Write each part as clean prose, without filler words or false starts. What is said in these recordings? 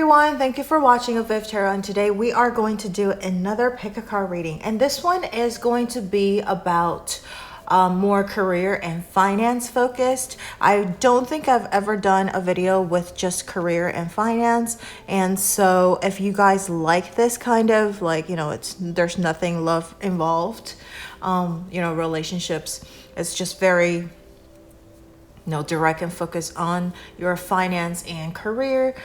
everyone, thank you for watching avivTarot, and today we are going to do another pick a card reading, and this one is going to be about more career and finance focused. I don't think I've ever done a video with just career and finance, and so if you guys like this kind of there's nothing love involved, relationships, it's just very direct and focus on your finance and career.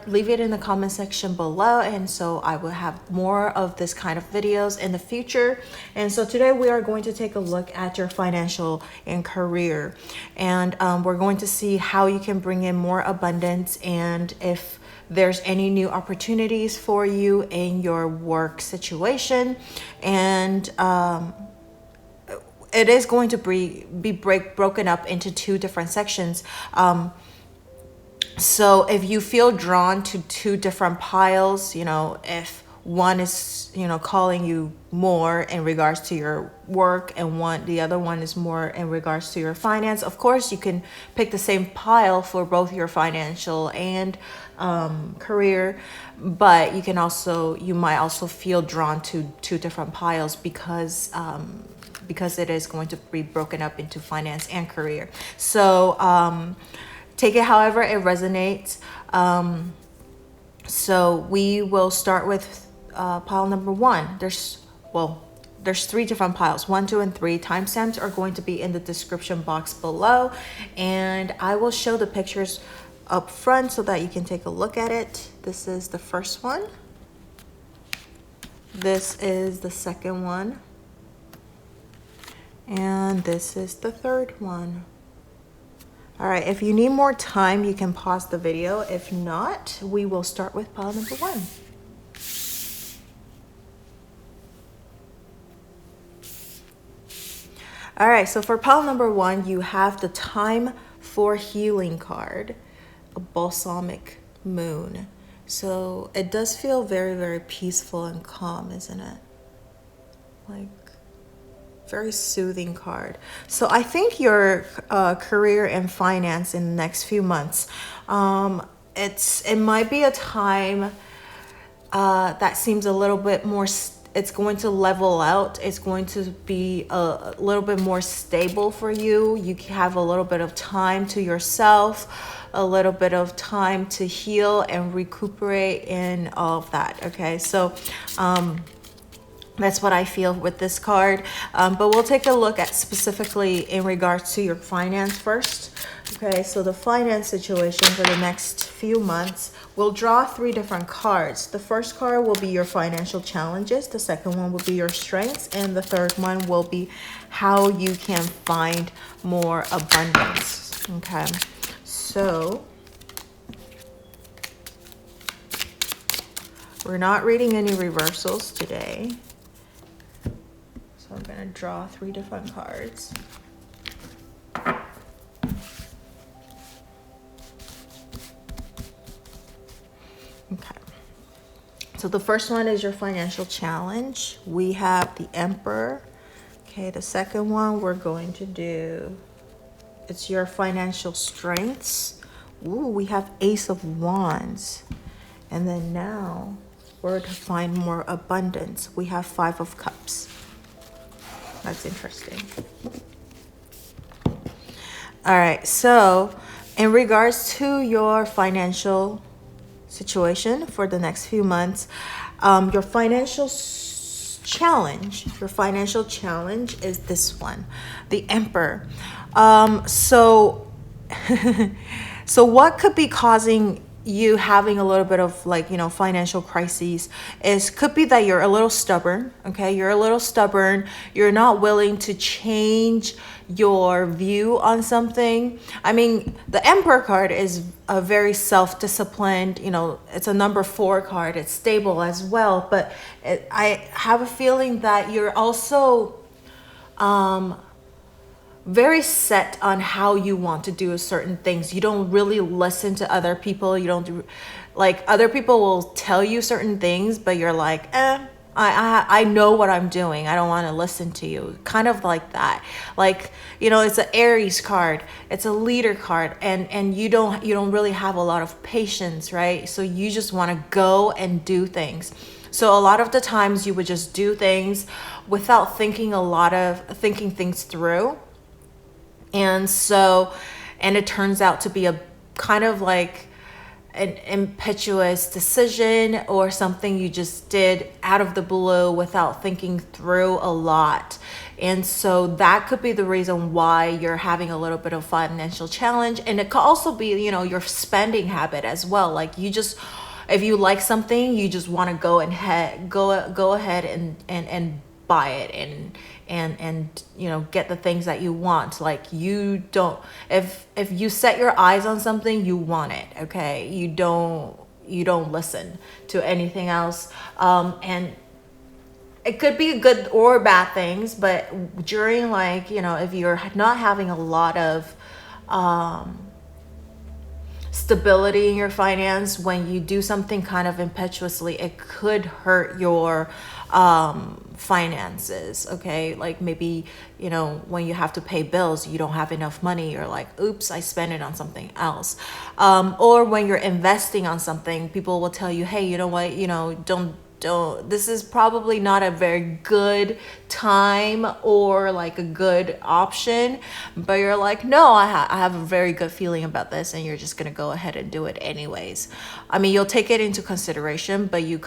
Leave it in the comment section below, and so I will have more of this kind of videos in the future. And so today we are going to take a look at your financial and career, and we're going to see how you can bring in more abundance, and if there's any new opportunities for you in your work situation. And it is going to be broken up into two different sections. So if you feel drawn to two different piles, if one is, calling you more in regards to your work, and the other one is more in regards to your finance, of course you can pick the same pile for both your financial and career, but you might also feel drawn to two different piles because it is going to be broken up into finance and career. So take it however it resonates. So we will start with pile number one. There's three different piles, 1, 2, and 3. Timestamps are going to be in the description box below, and I will show the pictures up front so that you can take a look at it. This is the first one. This is the second one. And this is the third one. All right, if you need more time, you can pause the video. If not, we will start with pile number one. All right, so for pile number one, you have the Time for Healing card, a balsamic moon. So it does feel very, very peaceful and calm, isn't it? Very soothing card. So I think your career and finance in the next few months, it might be a time that seems a little bit more, it's going to level out. It's going to be a little bit more stable for you. You have a little bit of time to yourself, a little bit of time to heal and recuperate and all of that. Okay, so that's what I feel with this card. But we'll take a look at specifically in regards to your finance first. Okay, so the finance situation for the next few months, we'll draw 3 different cards. The first card will be your financial challenges. The second one will be your strengths. And the third one will be how you can find more abundance. Okay, so we're not reading any reversals today. So I'm going to draw 3 different cards. Okay. So the first one is your financial challenge. We have the Emperor. Okay, the second one we're going to do, it's your financial strengths. Ooh, we have Ace of Wands. And then now we're to find more abundance. We have 5 of Cups. That's interesting. All right, so in regards to your financial situation for the next few months, your financial challenge is this one, the Emperor. So what could be causing you having a little bit of financial crises could be that you're a little stubborn. Okay, you're a little stubborn. You're not willing to change your view on something. I mean, the Emperor card is a very self-disciplined, it's a number 4 card. It's stable as well, but I have a feeling that you're also very set on how you want to do certain things. You don't really listen to other people. You don't do, other people will tell you certain things, but you're like, I know what I'm doing. I don't want to listen to you. Kind of like that. Like, it's an Aries card. It's a leader card, and you don't really have a lot of patience, right? So you just want to go and do things. So a lot of the times you would just do things without thinking things through. And it turns out to be a kind of like an impetuous decision or something you just did out of the blue without thinking through a lot. And so that could be the reason why you're having a little bit of financial challenge. And it could also be, your spending habit as well. Like if you like something, you just want to go ahead and buy it and get the things that you want. Like you don't, if you set your eyes on something, you want it. Okay, you don't listen to anything else. And it could be good or bad things, but during if you're not having a lot of stability in your finance, when you do something kind of impetuously, it could hurt your finances. Okay, like maybe when you have to pay bills, you don't have enough money, you're like, oops, I spent it on something else. Or when you're investing on something, people will tell you, hey, you know what, don't, this is probably not a very good time or like a good option, but you're like, no, I have a very good feeling about this, and you're just gonna go ahead and do it anyways. I mean, you'll take it into consideration, but you're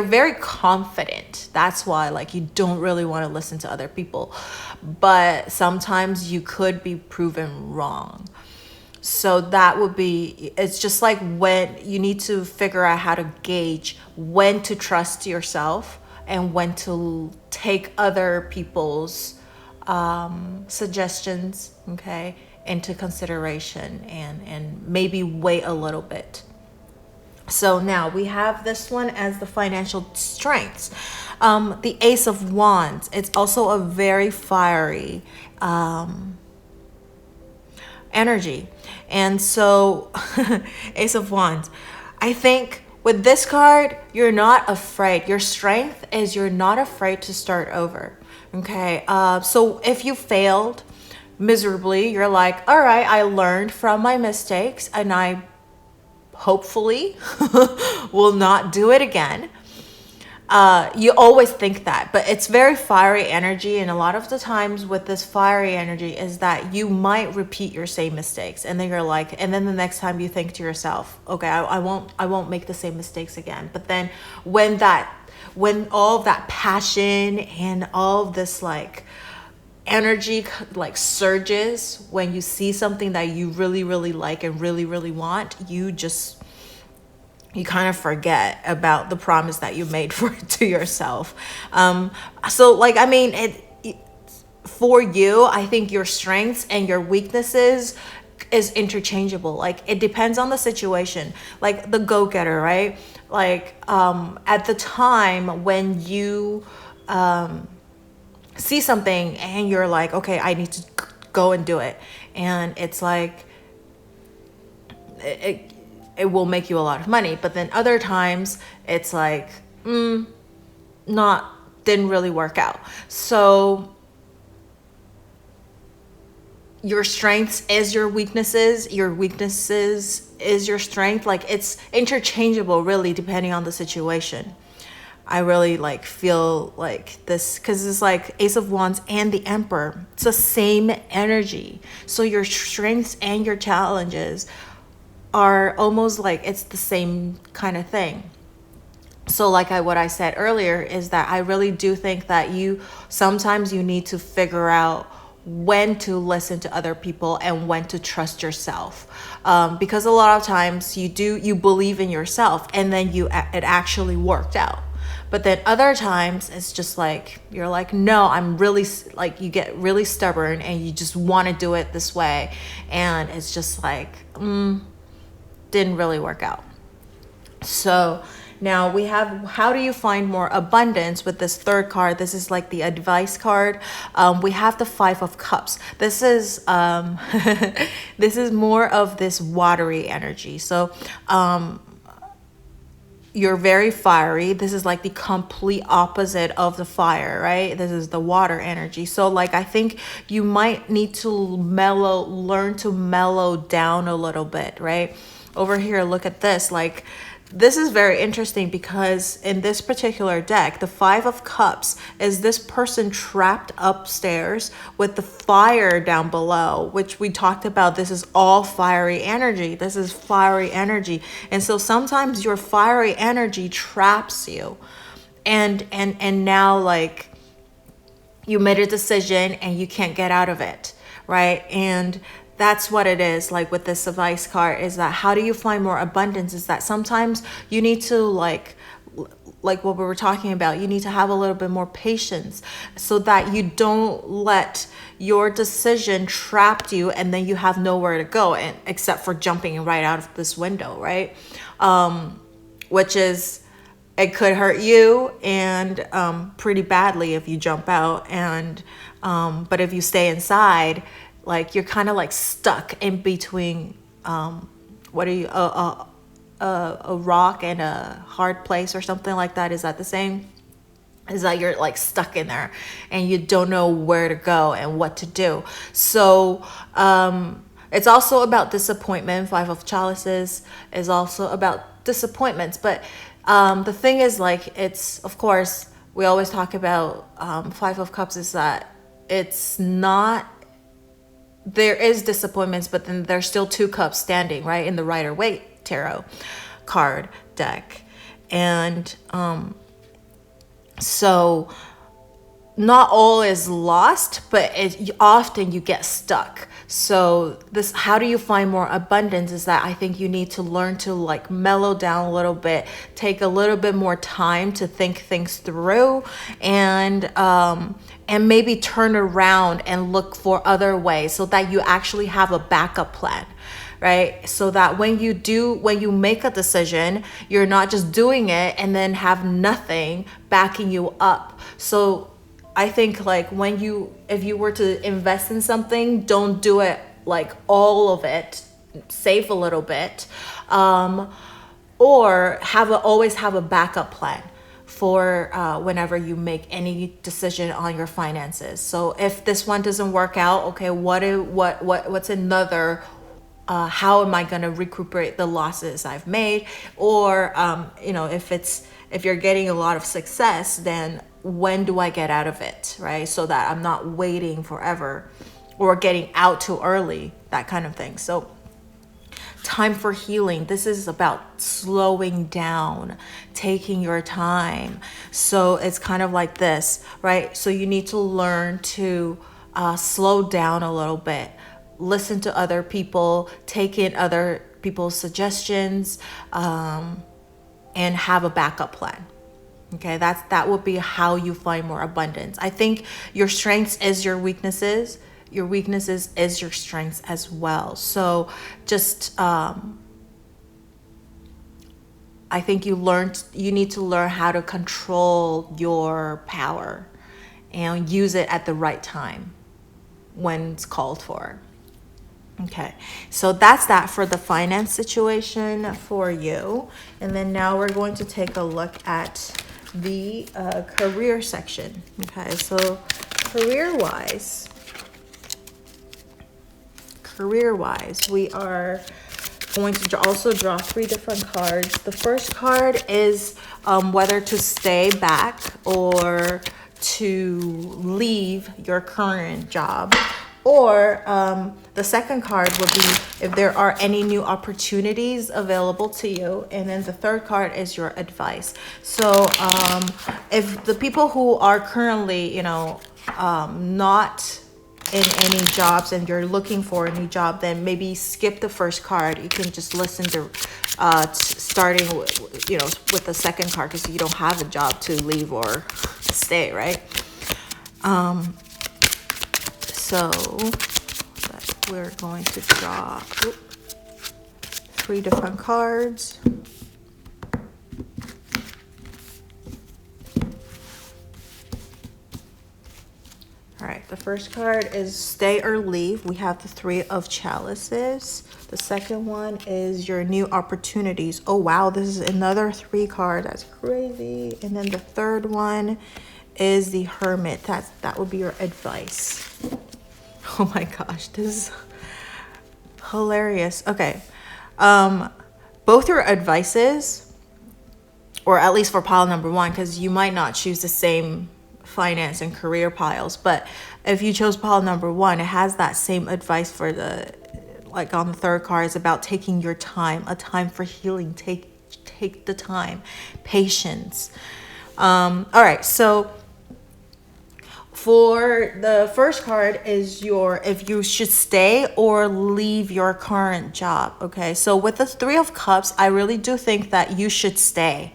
very confident. That's why you don't really want to listen to other people, but sometimes you could be proven wrong. So it's just like when you need to figure out how to gauge when to trust yourself and when to take other people's suggestions, okay, into consideration and maybe wait a little bit. So now we have this one as the financial strengths. The Ace of Wands. It's also a very fiery energy. And so Ace of Wands, I think with this card, you're not afraid. Your strength is you're not afraid to start over. Okay. So if you failed miserably, you're like, all right, I learned from my mistakes and I hopefully will not do it again. You always think that, but it's very fiery energy, and a lot of the times with this fiery energy is that you might repeat your same mistakes, and then you're like, and then the next time you think to yourself, okay, I won't make the same mistakes again. But then when all of that passion and all of this energy surges when you see something that you really, really like and really, really want, you kind of forget about the promise that you made to yourself. For you, I think your strengths and your weaknesses is interchangeable. It depends on the situation. Like the go-getter, right? At the time when you see something and you're like, okay, I need to go and do it. And it's like, it will make you a lot of money. But then other times it's like, didn't really work out. So your strengths is your weaknesses is your strength. It's interchangeable really, depending on the situation. I really feel like this, because it's like Ace of Wands and the Emperor. It's the same energy. So your strengths and your challenges are almost it's the same kind of thing. So what I said earlier is that I really do think that sometimes you need to figure out when to listen to other people and when to trust yourself, because a lot of times you believe in yourself and then it actually worked out. But then other times it's just you're like, no, I'm really you get really stubborn and you just want to do it this way, and it's just didn't really work out. So now we have, how do you find more abundance with this third card? This is the advice card. We have the Five of Cups. This is this is more of this watery energy. So you're very fiery. This is like the complete opposite of the fire, right? This is the water energy. So like, I think you might need to learn to mellow down a little bit, right? Over here, look at this. Like, this is very interesting because in this particular deck, the Five of Cups is this person trapped upstairs with the fire down below, which we talked about. This is all fiery energy. This is fiery energy. And so sometimes your fiery energy traps you. And now, like, you made a decision and you can't get out of it, right? And that's what it is, like with this advice card, is that how do you find more abundance? Is that sometimes you need to like what we were talking about, you need to have a little bit more patience so that you don't let your decision trap you and then you have nowhere to go, and except for jumping right out of this window, right? Which is, it could hurt you and pretty badly if you jump out, and but if you stay inside, like you're kind of like stuck in between a rock and a hard place or something like that. Is that the same? Is that you're like stuck in there and you don't know where to go and what to do. So it's also about disappointment. Five of Chalices is also about disappointments. But the thing is, like, it's, of course, we always talk about Five of Cups is that it's not, there is disappointments, but then there's still two cups standing, right, in the Rider-Waite tarot card deck. And so not all is lost, but often you get stuck. So this, how do you find more abundance, is that I think you need to learn to like mellow down a little bit, take a little bit more time to think things through, and maybe turn around and look for other ways so that you actually have a backup plan, right? So that when you make a decision, you're not just doing it and then have nothing backing you up. So I think, like, if you were to invest in something, don't do it like all of it, save a little bit, or always have a backup plan for whenever you make any decision on your finances. So if this one doesn't work out, okay, what's another, how am I going to recuperate the losses I've made? Or if you're getting a lot of success, then when do I get out of it, right? So that I'm not waiting forever or getting out too early, that kind of thing. So time for healing. This is about slowing down, taking your time. So it's kind of like this, right? So you need to learn to slow down a little bit, listen to other people, take in other people's suggestions, and have a backup plan. Okay, that would be how you find more abundance. I think your strengths is your weaknesses. Your weaknesses is your strengths as well. So just, I think you need to learn how to control your power and use it at the right time when it's called for. Okay, so that's that for the finance situation for you. And then now we're going to take a look at the career section. Okay, so career-wise, we are going to also draw 3 different cards. The first card is whether to stay back or to leave your current job. Or the second card would be if there are any new opportunities available to you. And then the third card is your advice. So if the people who are currently, not in any jobs and you're looking for a new job, then maybe skip the first card. You can just listen to starting with the second card, because you don't have a job to leave or stay, right? So we're going to draw 3 different cards. All right, the first card is stay or leave. We have the Three of Chalices. The second one is your new opportunities. Oh wow, this is another 3 card. That's crazy. And then the third one is the Hermit. That would be your advice. Oh my gosh, this is hilarious. Okay. Both your advices, or at least for pile number 1, because you might not choose the same finance and career piles, but if you chose pile number 1, it has that same advice for the, like on the third card, it's about taking your time, a time for healing. Take the time, patience. All right, so for the first card is if you should stay or leave your current job. Okay, so with the Three of Cups, I really do think that you should stay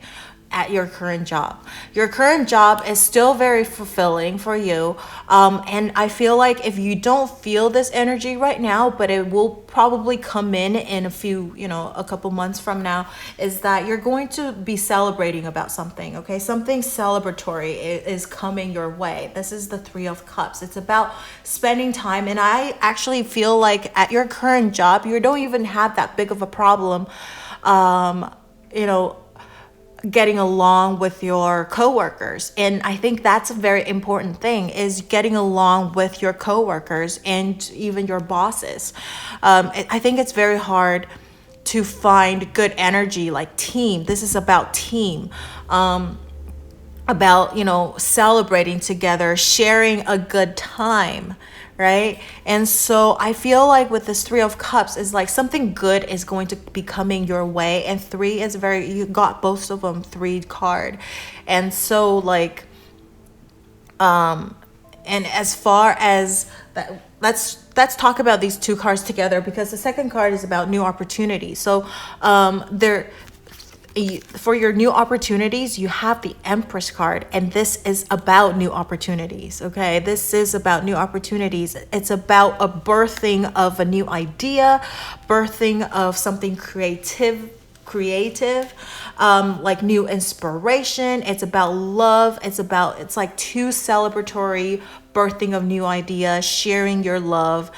at your current job. Your current job is still very fulfilling for you. And I feel like if you don't feel this energy right now, but it will probably come in a few, a couple months from now, is that you're going to be celebrating about something, okay? Something celebratory is coming your way. This is the Three of Cups. It's about spending time. And I actually feel like at your current job, you don't even have that big of a problem, getting along with your coworkers. And I think that's a very important thing, is getting along with your coworkers and even your bosses. I think it's very hard to find good energy, like team. This is about team, about, celebrating together, sharing a good time, right? And so I feel like with this Three of Cups is like something good is going to be coming your way. And 3 is you got both of them 3 card. And so like, and as far as that, let's talk about these 2 cards together, because the second card is about new opportunities. So for your new opportunities, you have the Empress card, and this is about new opportunities. Okay, this is about new opportunities. It's about a birthing of a new idea, birthing of something creative, like new inspiration. It's about love. It's like 2 celebratory birthing of new ideas, sharing your love,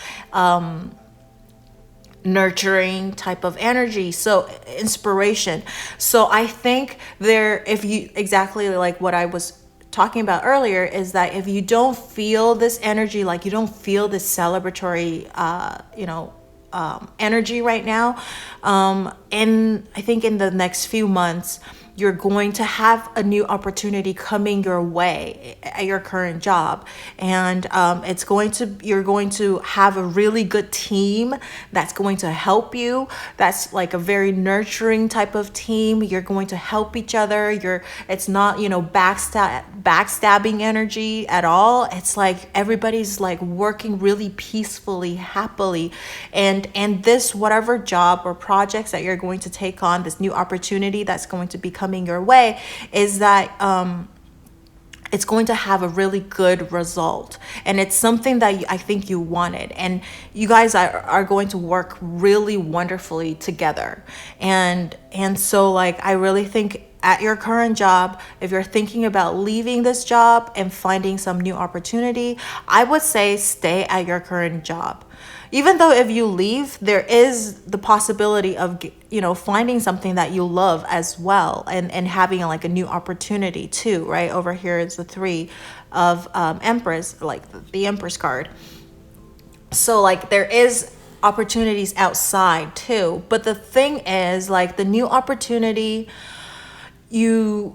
nurturing type of energy. So inspiration. So I think if you, exactly like what I was talking about earlier, is that if you don't feel this energy, like you don't feel this celebratory, energy right now, and I think in the next few months, you're going to have a new opportunity coming your way at your current job. And you're going to have a really good team that's going to help you. That's like a very nurturing type of team. You're going to help each other. It's not, backstabbing energy at all. It's like everybody's like working really peacefully, happily. And this, whatever job or projects that you're going to take on, this new opportunity that's going to be coming your way, is that it's going to have a really good result, and it's something that I think you wanted, and you guys are going to work really wonderfully together. And so like I really think at your current job, if you're thinking about leaving this job and finding some new opportunity, I would say stay at your current job. Even though if you leave, there is the possibility of, finding something that you love as well, and having like a new opportunity too, right? Over here is the 3 of Empress, like the Empress card. So like there is opportunities outside too. But the thing is, like the new opportunity, it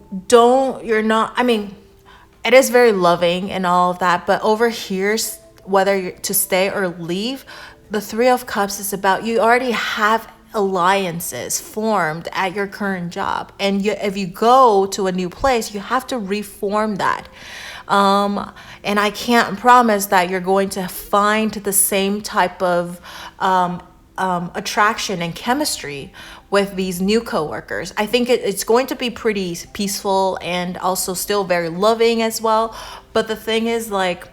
is very loving and all of that, but over here, whether you're to stay or leave, the 3 of Cups is about you already have alliances formed at your current job, and if you go to a new place, you have to reform that. And I can't promise that you're going to find the same type of attraction and chemistry with these new coworkers. I think it's going to be pretty peaceful and also still very loving as well. But the thing is, like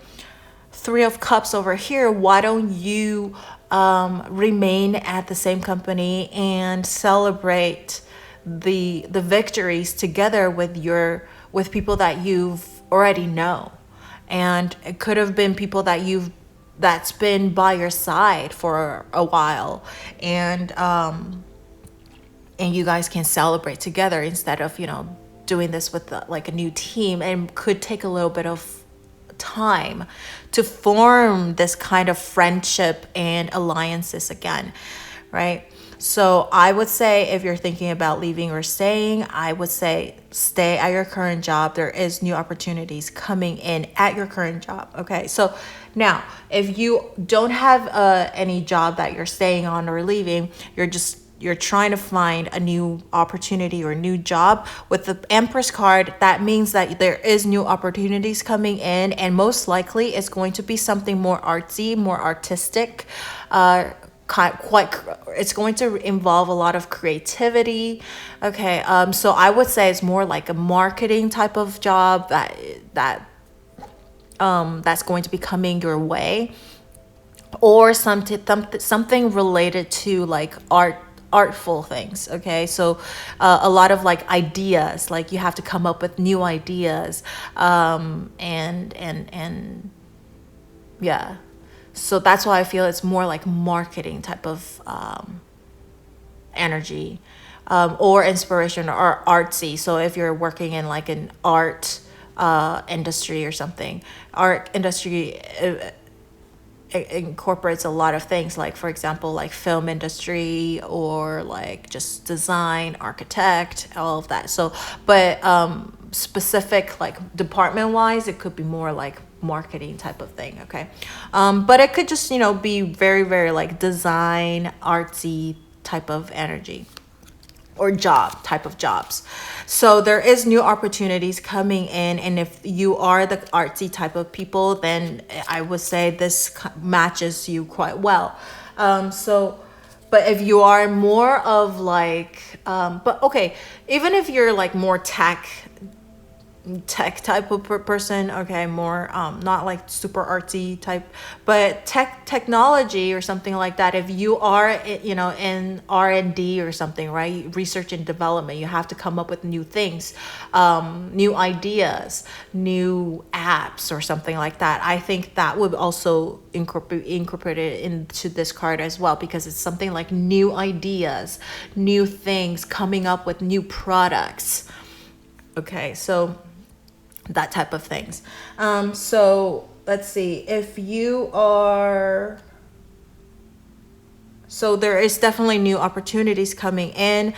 3 of Cups over here, why don't you remain at the same company and celebrate the victories together with people that you've already know. And it could have been people that's been by your side for a while, and you guys can celebrate together instead of, doing this with like a new team, and could take a little bit of time to form this kind of friendship and alliances again, right? So I would say if you're thinking about leaving or staying, I would say stay at your current job. There is new opportunities coming in at your current job. Okay, so now if you don't have any job that you're staying on or leaving, you're trying to find a new opportunity or a new job. With the Empress card, that means that there is new opportunities coming in, and most likely it's going to be something more artsy, more artistic. It's going to involve a lot of creativity. Okay, so I would say it's more like a marketing type of job that's going to be coming your way, or something related to like artful things. Okay, so a lot of like ideas, like you have to come up with new ideas, and yeah, so that's why I feel it's more like marketing type of energy, or inspiration or artsy. So if you're working in like an art industry or something, art industry it incorporates a lot of things, like for example like film industry, or like just design, architect, all of that. So but specific like department wise, it could be more like marketing type of thing. Okay, but it could just be very, very like design, artsy type of energy or type of jobs. So there is new opportunities coming in, and if you are the artsy type of people, then I would say this matches you quite well. But if you are more of like but okay, even if you're like more tech type of person, okay, more not like super artsy type, but technology or something like that, if you are in R&D or something, right, research and development, you have to come up with new things, new ideas, new apps or something like that. I think that would also incorporate it into this card as well, because it's something like new ideas, new things, coming up with new products. Okay, so that type of things. So let's see, if you are, so there is definitely new opportunities coming in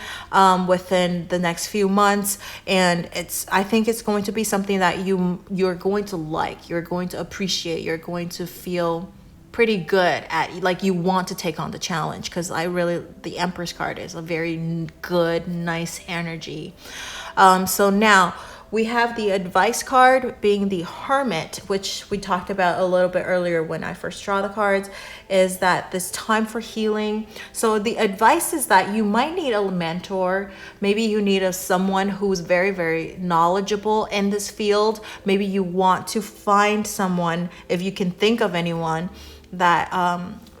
within the next few months, and I think it's going to be something that you're going to like, you're going to appreciate, you're going to feel pretty good at, like you want to take on the challenge, because the Empress card is a very good, nice energy. So now we have the advice card being the Hermit, which we talked about a little bit earlier when I first draw the cards, is that this time for healing. So the advice is that you might need a mentor. Maybe you need someone who's very, very knowledgeable in this field. Maybe you want to find someone, if you can think of anyone, that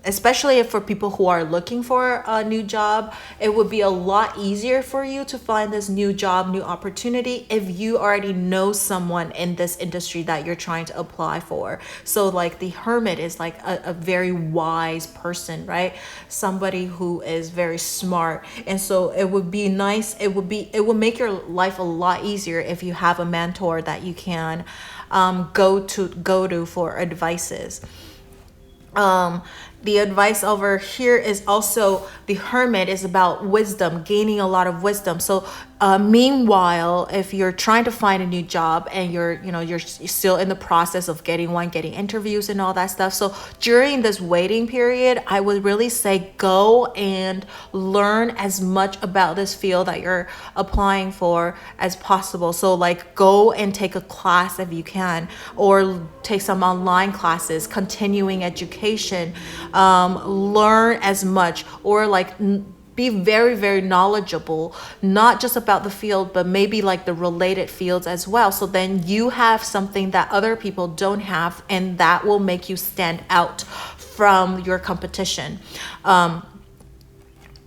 especially for people who are looking for a new job, it would be a lot easier for you to find this new job, new opportunity, if you already know someone in this industry that you're trying to apply for. So like the Hermit is like a very wise person, right? Somebody who is very smart. And so it would be nice, it would make your life a lot easier if you have a mentor that you can go to for advices. The advice over here is also, the Hermit is about wisdom, gaining a lot of wisdom. So meanwhile, if you're trying to find a new job and you're still in the process of getting interviews and all that stuff, so during this waiting period, I would really say go and learn as much about this field that you're applying for as possible. So like go and take a class if you can, or take some online classes, continuing education, learn as much, or like be very, very knowledgeable, not just about the field, but maybe like the related fields as well. So then you have something that other people don't have, and that will make you stand out from your competition.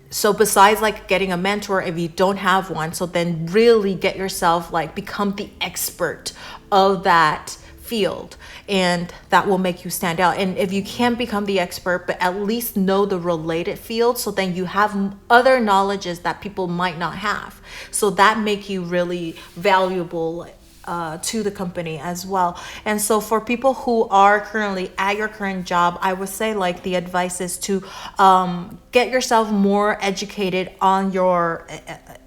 So besides like getting a mentor, if you don't have one, so then really get yourself, like become the expert of that field, and that will make you stand out. And if you can't become the expert, but at least know the related field, so then you have other knowledges that people might not have, so that make you really valuable to the company as well. And so for people who are currently at your current job, I would say like the advice is to get yourself more educated on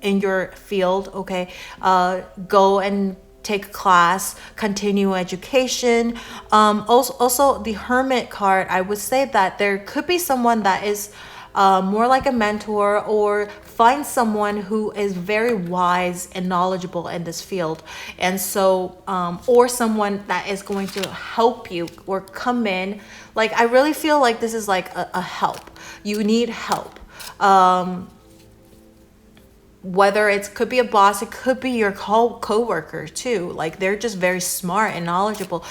in your field. Okay, go and take a class, continue education. Also the Hermit card, I would say that there could be someone that is more like a mentor, or find someone who is very wise and knowledgeable in this field. And so or someone that is going to help you or come in. Like, I really feel like this is like a help. You need help. Whether it could be a boss, it could be your co-worker too. Like, they're just very smart and knowledgeable.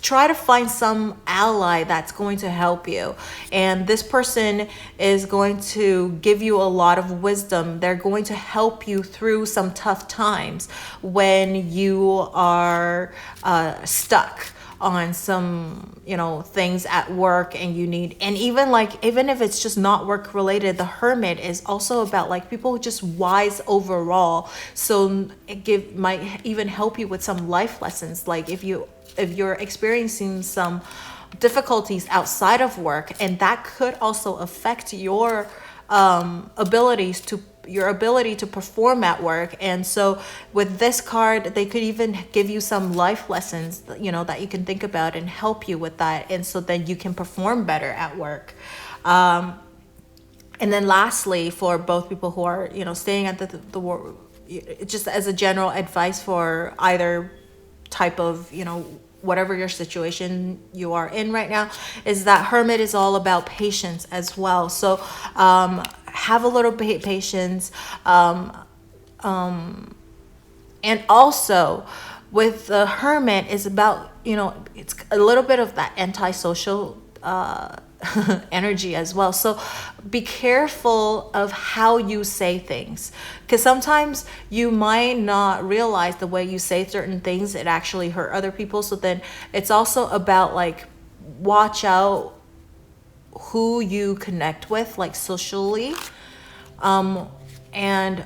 Try to find some ally that's going to help you. And this person is going to give you a lot of wisdom. They're going to help you through some tough times when you are stuck on some, things at work, and you need, and even if it's just not work related, the Hermit is also about like people just wise overall. So it might even help you with some life lessons. Like if you're experiencing some difficulties outside of work, and that could also affect your ability to perform at work. And so with this card, they could even give you some life lessons, that you can think about and help you with that, and so then you can perform better at work. And then lastly, for both people who are staying at the work, just as a general advice for either type of whatever your situation you are in right now, is that Hermit is all about patience as well. So have a little patience, and also with the Hermit is about it's a little bit of that antisocial energy as well. So be careful of how you say things, because sometimes you might not realize the way you say certain things, it actually hurt other people. So then it's also about like, watch out who you connect with, like socially, and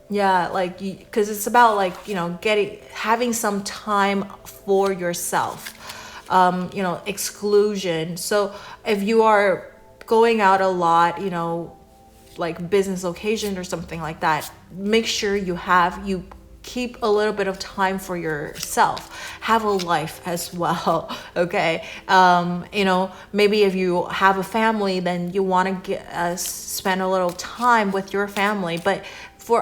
yeah, like, because it's about like having some time for yourself, exclusion. So if you are going out a lot, like business occasion or something like that, make sure you keep a little bit of time for yourself. Have a life as well. Okay. Maybe if you have a family, then you want to spend a little time with your family. But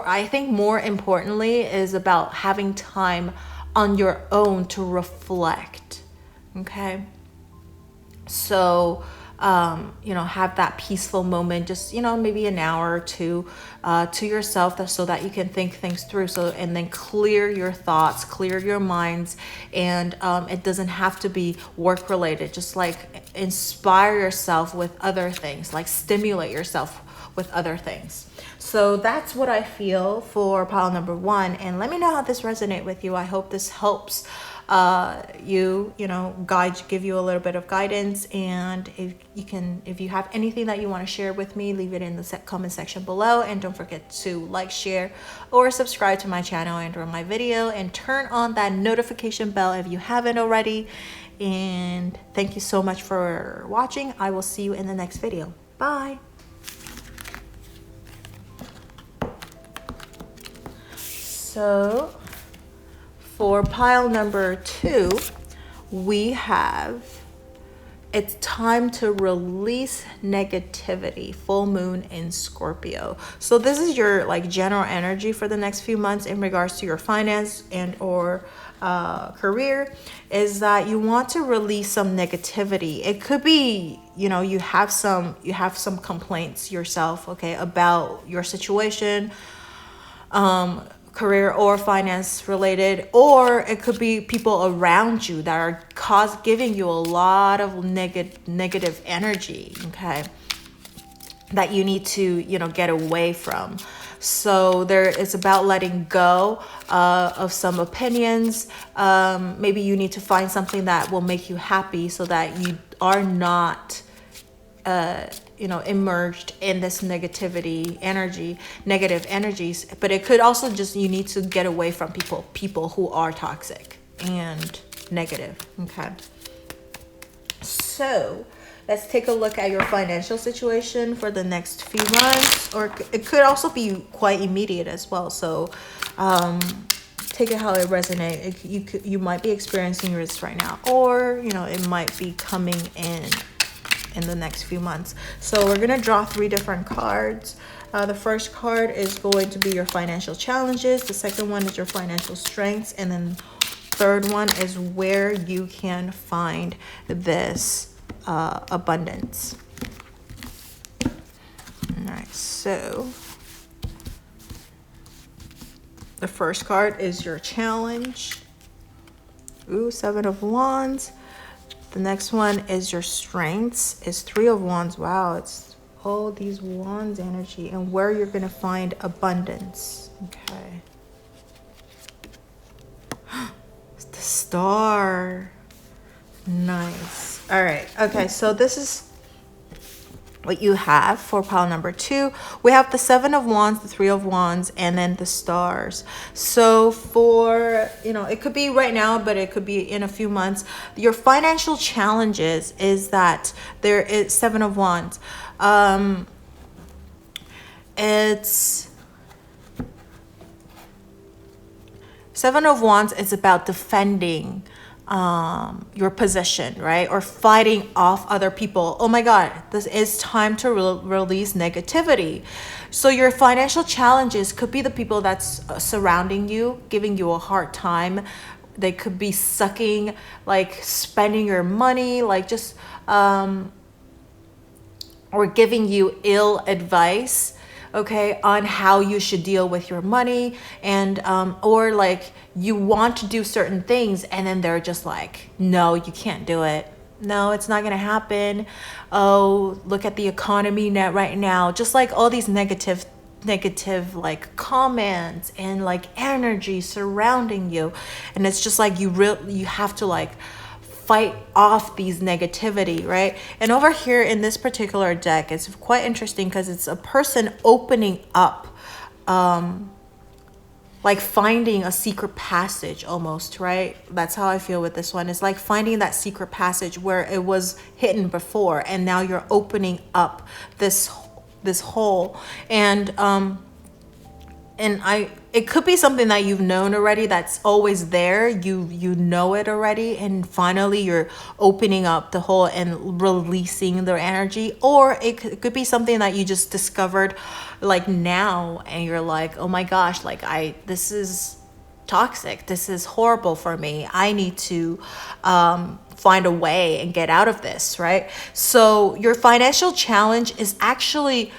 I think more importantly is about having time on your own to reflect. Okay. So, have that peaceful moment, just, maybe an hour or two to yourself, so that you can think things through. And then clear your thoughts, clear your minds. And it doesn't have to be work related. Just like inspire yourself with other things, like stimulate yourself with other things. So that's what I feel for pile number 1. And let me know how this resonates with you. I hope this helps give you a little bit of guidance. And if you have anything that you want to share with me, leave it in the comment section below. And don't forget to like, share, or subscribe to my channel and or my video, and turn on that notification bell if you haven't already. And thank you so much for watching. I will see you in the next video. Bye. So for pile number 2, we have, it's time to release negativity, full moon in Scorpio. So this is your like general energy for the next few months in regards to your finance and or career, is that you want to release some negativity. It could be, you have some complaints yourself, okay, about your situation, career or finance related, or it could be people around you that are giving you a lot of negative energy. Okay. that you need to, you know, get away from. So it's about letting go of some opinions. Maybe you need to find something that will make you happy so that you are not, you know, immersed in this negative energies. But it could also just, you need to get away from people who are toxic and negative. Okay. So let's take a look at your financial situation for the next few months, or it could also be quite immediate as well. So take it how it resonates. You might be experiencing this right now, or you know, it might be coming in the next few months. So we're gonna draw 3 different cards. The first card is going to be your financial challenges. The second one is your financial strengths, and then third one is where you can find this abundance. All right, so the first card is your challenge. Ooh, 7 of Wands. The next one is your strengths, is 3 of Wands. Wow, it's all these Wands energy, and where you're gonna find abundance. Okay. It's the Star. Nice. All right. Okay. So this is what you have for pile number 2. We have the 7 of Wands, the 3 of Wands, and then the stars. So for, you know, it could be right now, but it could be in a few months. Your financial challenges is that there is 7 of Wands. It's 7 of Wands is about defending your position, right? Or fighting off other people. Oh my God, this is time to release negativity. So your financial challenges could be the people that's surrounding you, giving you a hard time. They could be sucking, like spending your money, like just, or giving you ill advice, okay, on how you should deal with your money, and or like you want to do certain things and then they're just like, no, you can't do it. No, it's not gonna happen. Oh, look at the economy net right now. Just like all these negative like comments and like energy surrounding you, and it's just like you have to like fight off these negativity, right? And over here in this particular deck, it's quite interesting because it's a person opening up, like finding a secret passage almost, right? That's how I feel with this one. It's like finding that secret passage where it was hidden before, and now you're opening up this hole. And it could be something that you've known already, that's always there. You know it already, and finally you're opening up the hole and releasing their energy. Or it could be something that you just discovered like now, and you're like, oh my gosh, like this is toxic. This is horrible for me. I need to find a way and get out of this, right? So your financial challenge is actually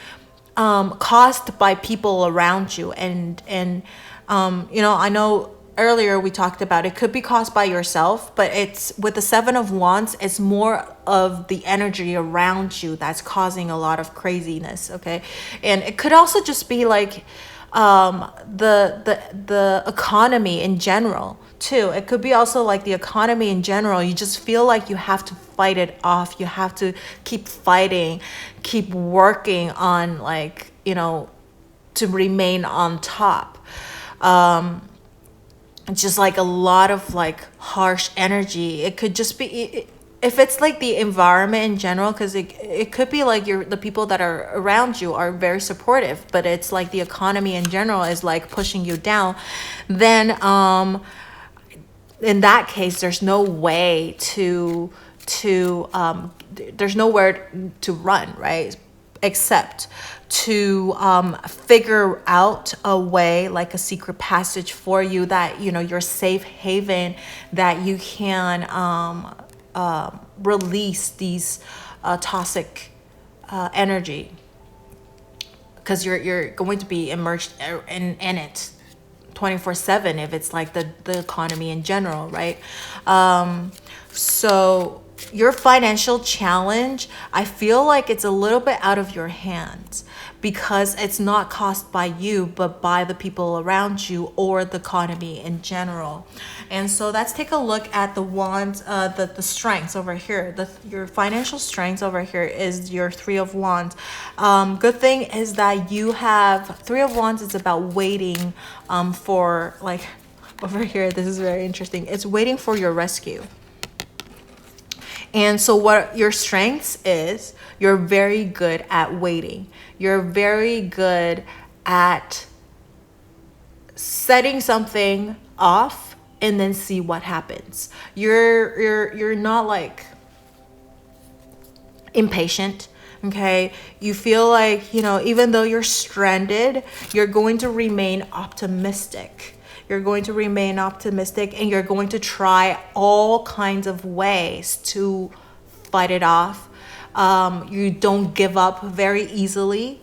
caused by people around you, and you know, I know earlier we talked about it could be caused by yourself, but it's with the 7 of Wands, it's more of the energy around you that's causing a lot of craziness. Okay. And it could also just be like the economy in general too. It could be also like the economy in general. You just feel like you have to fight it off. You have to keep fighting, keep working on, like, you know, to remain on top. Just like a lot of like harsh energy. It could just be, if it's like the environment in general, because it could be like the people that are around you are very supportive, but it's like the economy in general is like pushing you down. Then in that case, there's no way there's nowhere to run, right? Except to figure out a way, like a secret passage for you, that, you know, your safe haven, that you can release these toxic energy, because you're going to be immersed in it 24/7 if it's like the economy in general, right? So your financial challenge, I feel like it's a little bit out of your hands because it's not caused by you, but by the people around you or the economy in general. And so let's take a look at the wands, the strengths over here. Your financial strengths over here is your Three of Wands. Good thing is that you have Three of Wands is about waiting for, like over here, this is very interesting. It's waiting for your rescue. And so what your strengths is, you're very good at waiting. You're very good at setting something off and then see what happens. You're not like impatient. Okay, you feel like, even though you're stranded, you're going to remain optimistic. You're going to remain optimistic and you're going to try all kinds of ways to fight it off. You don't give up very easily.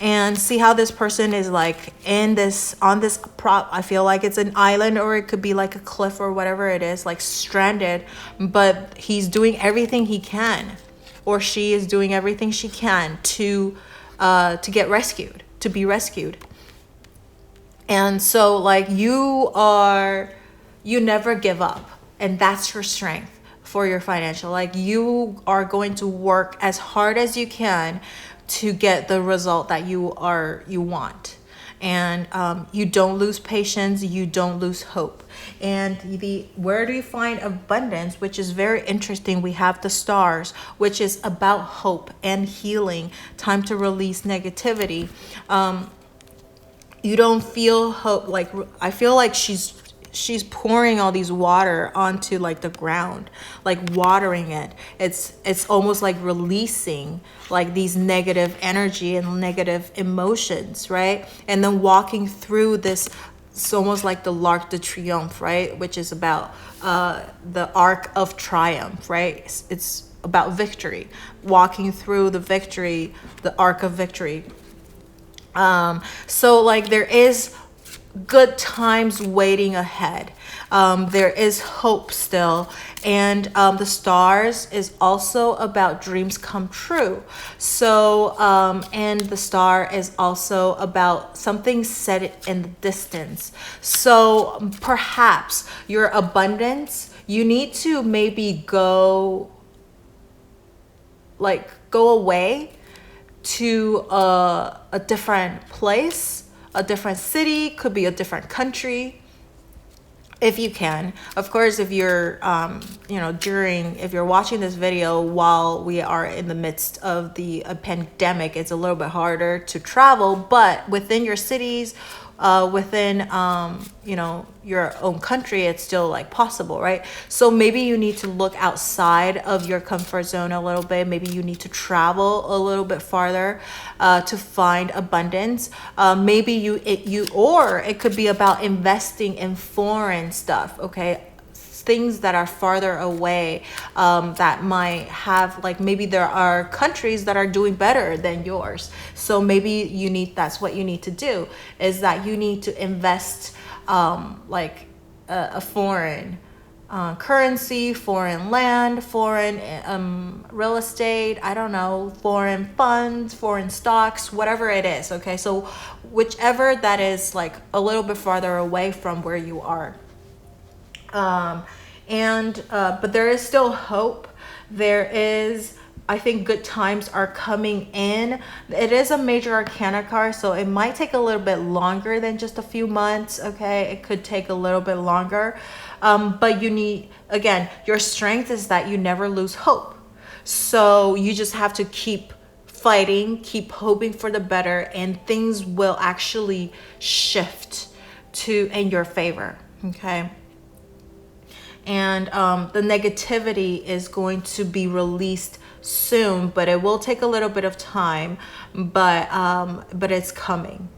And see how this person is like on this prop. I feel like it's an island or it could be like a cliff or whatever it is, like stranded, but he's doing everything he can, or she is doing everything she can to get rescued, to be rescued. And so like you never give up, and that's your strength for your financial. Like you are going to work as hard as you can to get the result that you want. And you don't lose patience, you don't lose hope. And where do you find abundance, which is very interesting. We have the stars, which is about hope and healing, time to release negativity. You don't feel hope. Like I feel like she's pouring all these water onto like the ground, like watering it. It's almost like releasing like these negative energy and negative emotions, right? And then walking through this, it's almost like the l'Arc de Triomphe, right? Which is about the Arc of Triumph, right? It's about victory, walking through the victory, the Arc of Victory. So like there is good times waiting ahead. There is hope still. And the stars is also about dreams come true. So, and the star is also about something set in the distance. So perhaps your abundance, you need to maybe go away to a different place, a different city, could be a different country, if you can. Of course, if you're, if you're watching this video while we are in the midst of the pandemic, it's a little bit harder to travel, but within your cities, within, your own country, it's still like possible, right? So maybe you need to look outside of your comfort zone a little bit. Maybe you need to travel a little bit farther to find abundance. Maybe or it could be about investing in foreign stuff, okay? Things that are farther away, that might have, like, maybe there are countries that are doing better than yours. So maybe that's what you need to do, is that you need to invest like a foreign currency, foreign land, foreign real estate, I don't know, foreign funds, foreign stocks, whatever it is, okay? So whichever that is, like a little bit farther away from where you are. But there is still hope. There is, I think, good times are coming in. It is a major arcana card, so it might take a little bit longer than just a few months, okay? It could take a little bit longer. But you need, again, your strength is that you never lose hope. So you just have to keep fighting, keep hoping for the better, and things will actually shift in your favor, okay? And the negativity is going to be released soon, but it will take a little bit of time, but it's coming,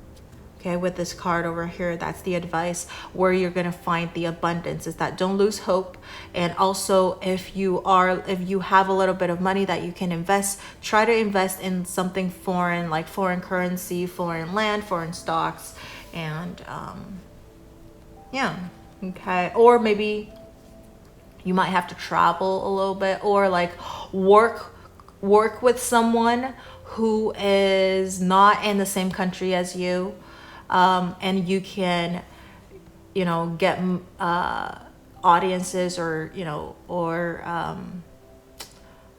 okay? With this card over here, that's the advice where you're going to find the abundance, is that don't lose hope. And also, if you have a little bit of money that you can invest, try to invest in something foreign, like foreign currency, foreign land, foreign stocks, and yeah, okay? Or maybe You might have to travel a little bit, or like work with someone who is not in the same country as you, and you can, get audiences, or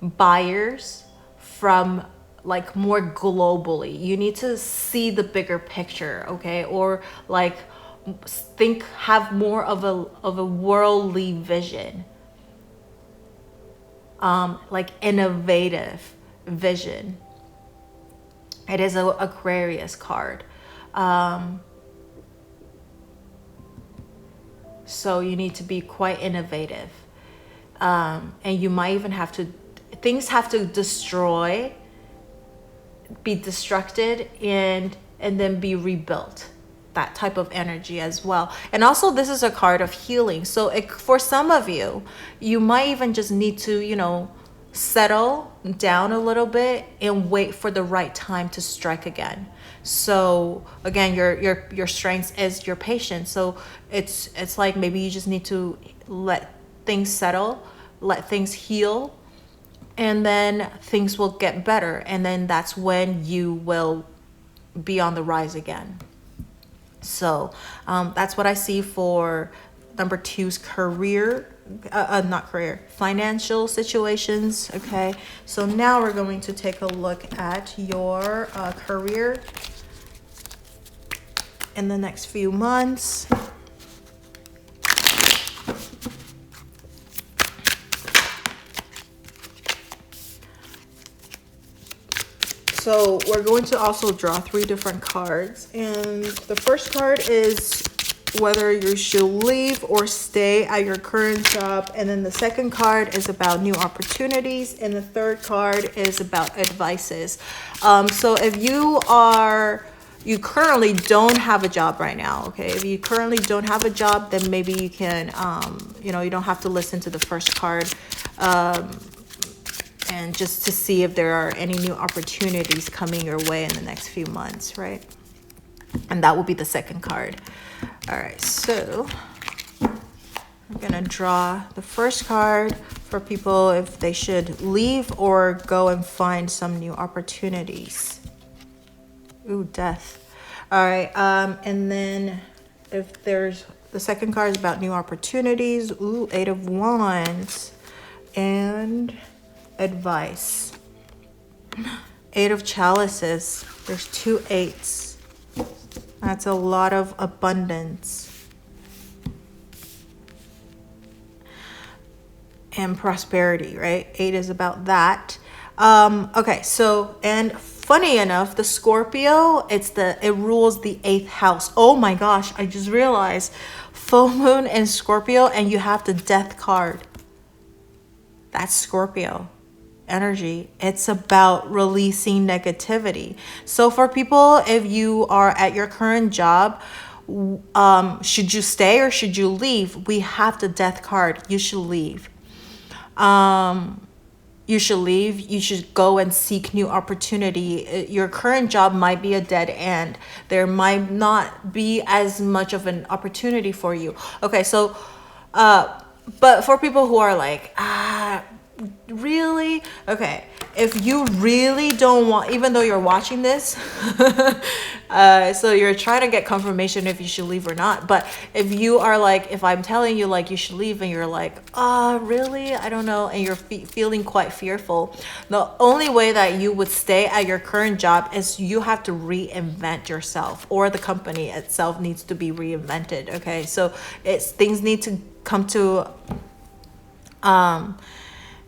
buyers from like more globally. You need to see the bigger picture, okay? Or like have more of a worldly vision, like innovative vision. It is a Aquarius card. So you need to be quite innovative. And you might even things have to be destructed, and then be rebuilt. That type of energy as well. And also, this is a card of healing. So for some of you, you might even just need to, settle down a little bit and wait for the right time to strike again. So again, your strength is your patience. So it's like maybe you just need to let things settle, let things heal, and then things will get better. And then that's when you will be on the rise again. So that's what I see for number 2's financial situations. Okay, so now we're going to take a look at your career in the next few months. So we're going to also draw 3 different cards. And the first card is whether you should leave or stay at your current job. And then the second card is about new opportunities. And the third card is about advices. So if you currently don't have a job right now, okay? If you currently don't have a job, then maybe you can, you don't have to listen to the first card. And just to see if there are any new opportunities coming your way in the next few months, right? And that will be the second card. All right, so I'm gonna draw the first card for people if they should leave or go and find some new opportunities. Ooh, death. All right, and then if there's the second card is about new opportunities. Ooh, 8 of Wands and advice. 8 of Chalices. There's 2 8s. That's a lot of abundance and prosperity, right? 8 is about that. Okay, so, and funny enough, the Scorpio, it rules the 8th house. Oh my gosh, I just realized full moon in Scorpio, and you have the Death card. That's Scorpio energy. It's about releasing negativity. So for people, if you are at your current job, should you stay or should you leave? We have the Death card. You should leave. You should leave. You should go and seek new opportunity. Your current job might be a dead end. There might not be as much of an opportunity for you. Okay, so but for people who are like, really? Okay, if you really don't want, even though you're watching this, so you're trying to get confirmation if you should leave or not. But if you are like, if I'm telling you like you should leave and you're like, really? I don't know. And you're feeling quite fearful. The only way that you would stay at your current job is you have to reinvent yourself, or the company itself needs to be reinvented. Okay, so things need to come to,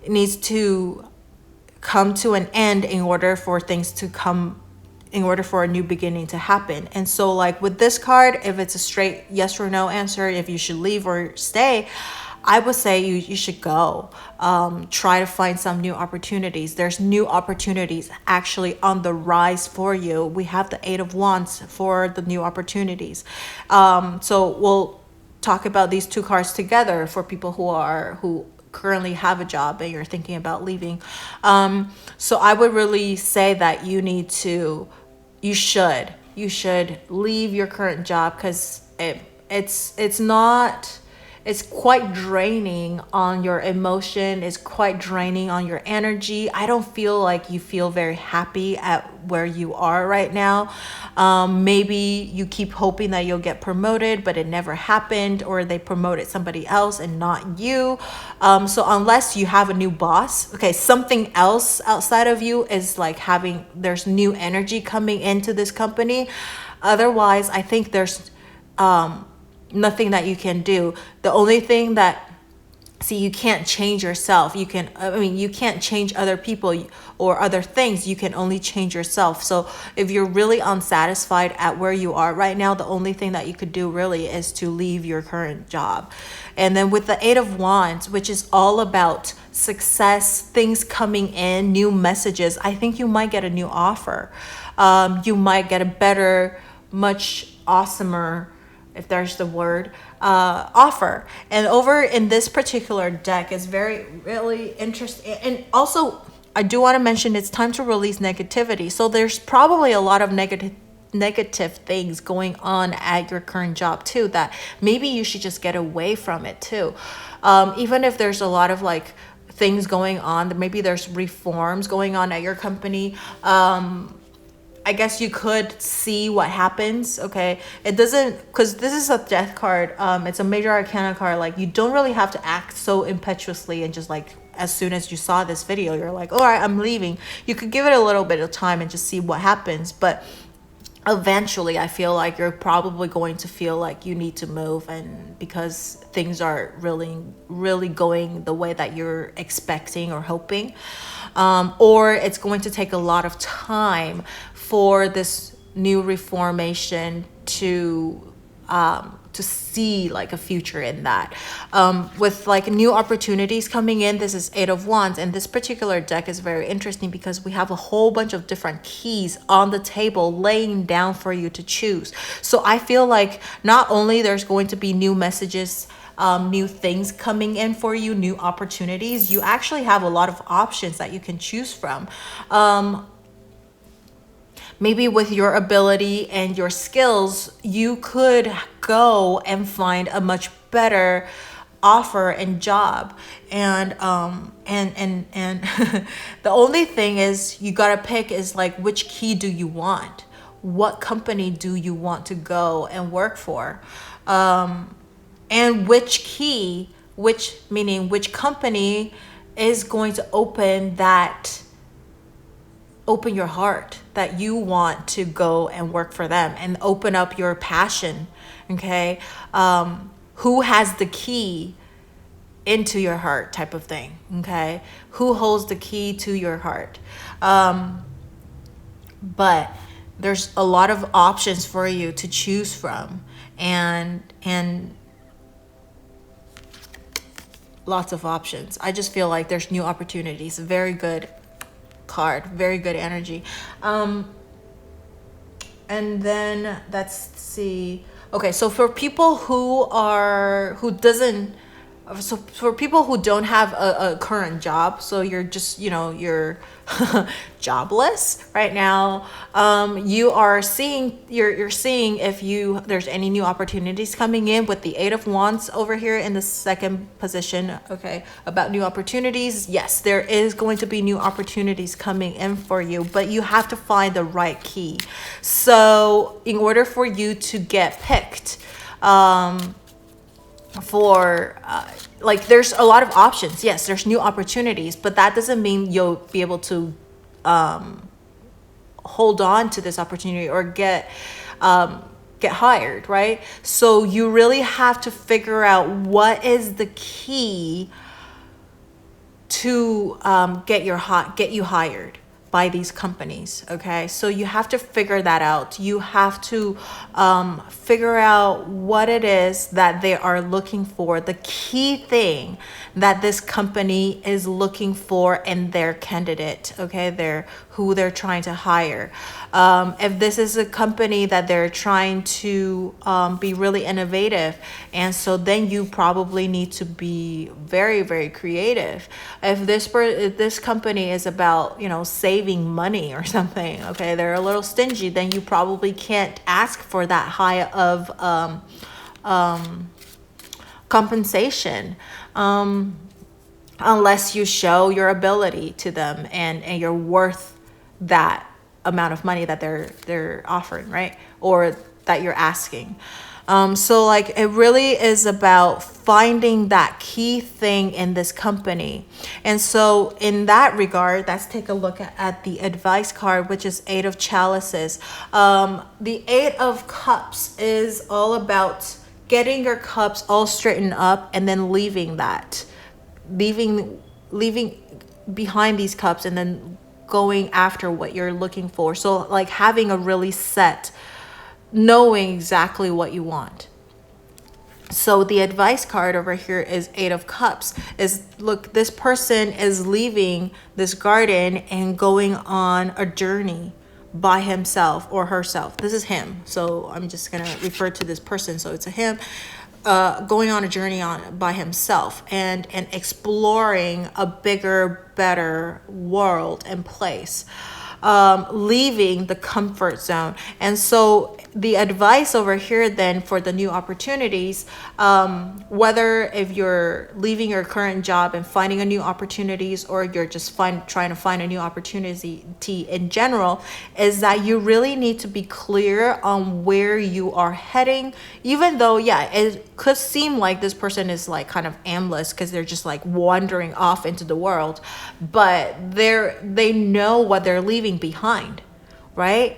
it needs to come to an end in order for things to come, in order for a new beginning to happen. And so like with this card, if it's a straight yes or no answer, if you should leave or stay, I would say you should go. Try to find some new opportunities. There's new opportunities actually on the rise for you. We have the 8 of Wands for the new opportunities. So we'll talk about these 2 cards together for people who currently have a job and you're thinking about leaving. So I would really say that you should leave your current job, because it's it's quite draining on your emotion. It's quite draining on your energy. I don't feel like you feel very happy at where you are right now. Maybe you keep hoping that you'll get promoted, but it never happened, or they promoted somebody else and not you. So unless you have a new boss, okay, something else outside of you is like there's new energy coming into this company. Otherwise, I think there's nothing that you can do. The only thing that, you can't change yourself. You can't change other people or other things. You can only change yourself. So if you're really unsatisfied at where you are right now, the only thing that you could do really is to leave your current job. And then with the Eight of Wands, which is all about success, things coming in, new messages, I think you might get a new offer. You might get a better, much awesomer, if there's the word, offer. And over in this particular deck is really interesting. And also, I do want to mention it's time to release negativity. So there's probably a lot of negative things going on at your current job too, that maybe you should just get away from it too. Even if there's a lot of like things going on, maybe there's reforms going on at your company. I guess you could see what happens, okay? It doesn't, because this is a death card. It's a major arcana card. Like, you don't really have to act so impetuously and just like, as soon as you saw this video, you're like, all right, I'm leaving. You could give it a little bit of time and just see what happens. But eventually, I feel like you're probably going to feel like you need to move, and because things are really, really going the way that you're expecting or hoping. Or it's going to take a lot of time for this new reformation to see like a future in that. With like new opportunities coming in, this is Eight of Wands, and this particular deck is very interesting because we have a whole bunch of different keys on the table laying down for you to choose. So I feel like not only there's going to be new messages, new things coming in for you, new opportunities, you actually have a lot of options that you can choose from. Maybe with your ability and your skills, you could go and find a much better offer and job. And the only thing is you gotta pick is like, which key do you want? What company do you want to go and work for? And which key, meaning which company is going to open your heart, that you want to go and work for them and open up your passion, okay? Who has the key into your heart type of thing, okay? Who holds the key to your heart? But there's a lot of options for you to choose from, and lots of options. I just feel like there's new opportunities. Very good card, very good energy. And then let's see. Okay, so for people for people who don't have a current job, so you're just, you're jobless right now, you're seeing if there's any new opportunities coming in with the Eight of Wands over here in the second position, okay, about new opportunities. Yes, there is going to be new opportunities coming in for you, but you have to find the right key. So in order for you to get picked, there's a lot of options. Yes, there's new opportunities, but that doesn't mean you'll be able to hold on to this opportunity or get hired, right? So you really have to figure out what is the key to get you hired by these companies, okay? So you have to figure that out. You have to figure out what it is that they are looking for, the key thing that this company is looking for in their candidate, okay? Who they're trying to hire. If this is a company that they're trying to be really innovative, and so then you probably need to be very, very creative. If this company is about, saving money or something, okay, they're a little stingy, then you probably can't ask for that high of compensation, unless you show your ability to them and you're worth that amount of money that they're offering, right? Or that you're asking. So like it really is about finding that key thing in this company. And so in that regard, let's take a look at the advice card, which is 8 of Chalices. The 8 of Cups is all about getting your cups all straightened up and then leaving behind these cups and then going after what you're looking for. So like having a really set, knowing exactly what you want. So the advice card over here is 8 of Cups. Is look, this person is leaving this garden and going on a journey by himself or herself. This is him. So I'm just going to refer to this person. So it's a him going on a journey by himself and exploring a bigger, better world and place. Leaving the comfort zone. And so the advice over here then for the new opportunities, whether if you're leaving your current job and finding a new opportunities, or you're just trying to find a new opportunity in general, is that you really need to be clear on where you are heading. Even though, yeah, it could seem like this person is like kind of aimless because they're just like wandering off into the world, but they know what they're leaving behind, right?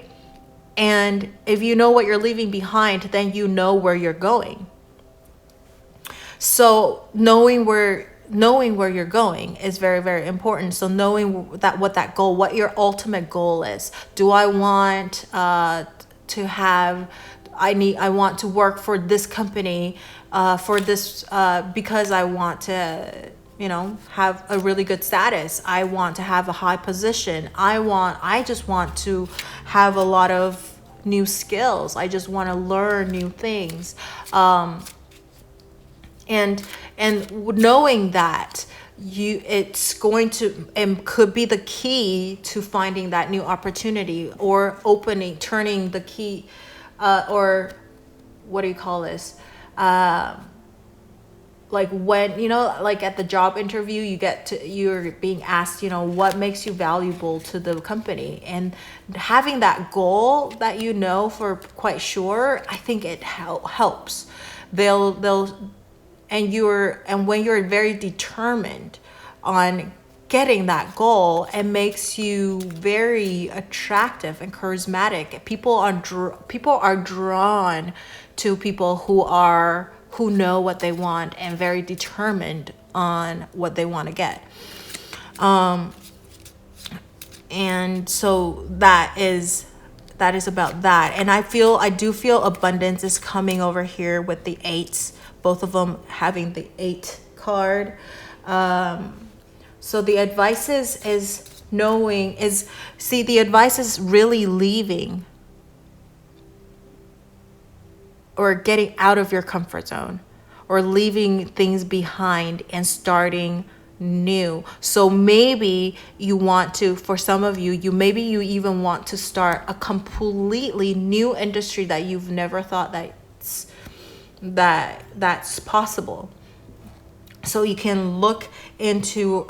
And if you know what you're leaving behind, then you know where you're going. So knowing where you're going is very, very important. So knowing what your ultimate goal is. Do I want I want to work for this company for this because I want to have a really good status. I want to have a high position. I just want to have a lot of new skills. I just want to learn new things. And knowing that it's going to and could be the key to finding that new opportunity, or turning the key, or what do you call this? Like when, like at the job interview, you're being asked, what makes you valuable to the company, and having that goal that for quite sure, I think it helps. And when you're very determined on getting that goal, it makes you very attractive and charismatic. People are drawn to people who know what they want and very determined on what they want to get. And so that is about that. And I do feel abundance is coming over here with the 8s, both of them having the 8 card. So the advice is the advice is really leaving or getting out of your comfort zone, or leaving things behind and starting new. So maybe you want to, for some of you, maybe you even want to start a completely new industry that you've never thought that's possible. So you can look into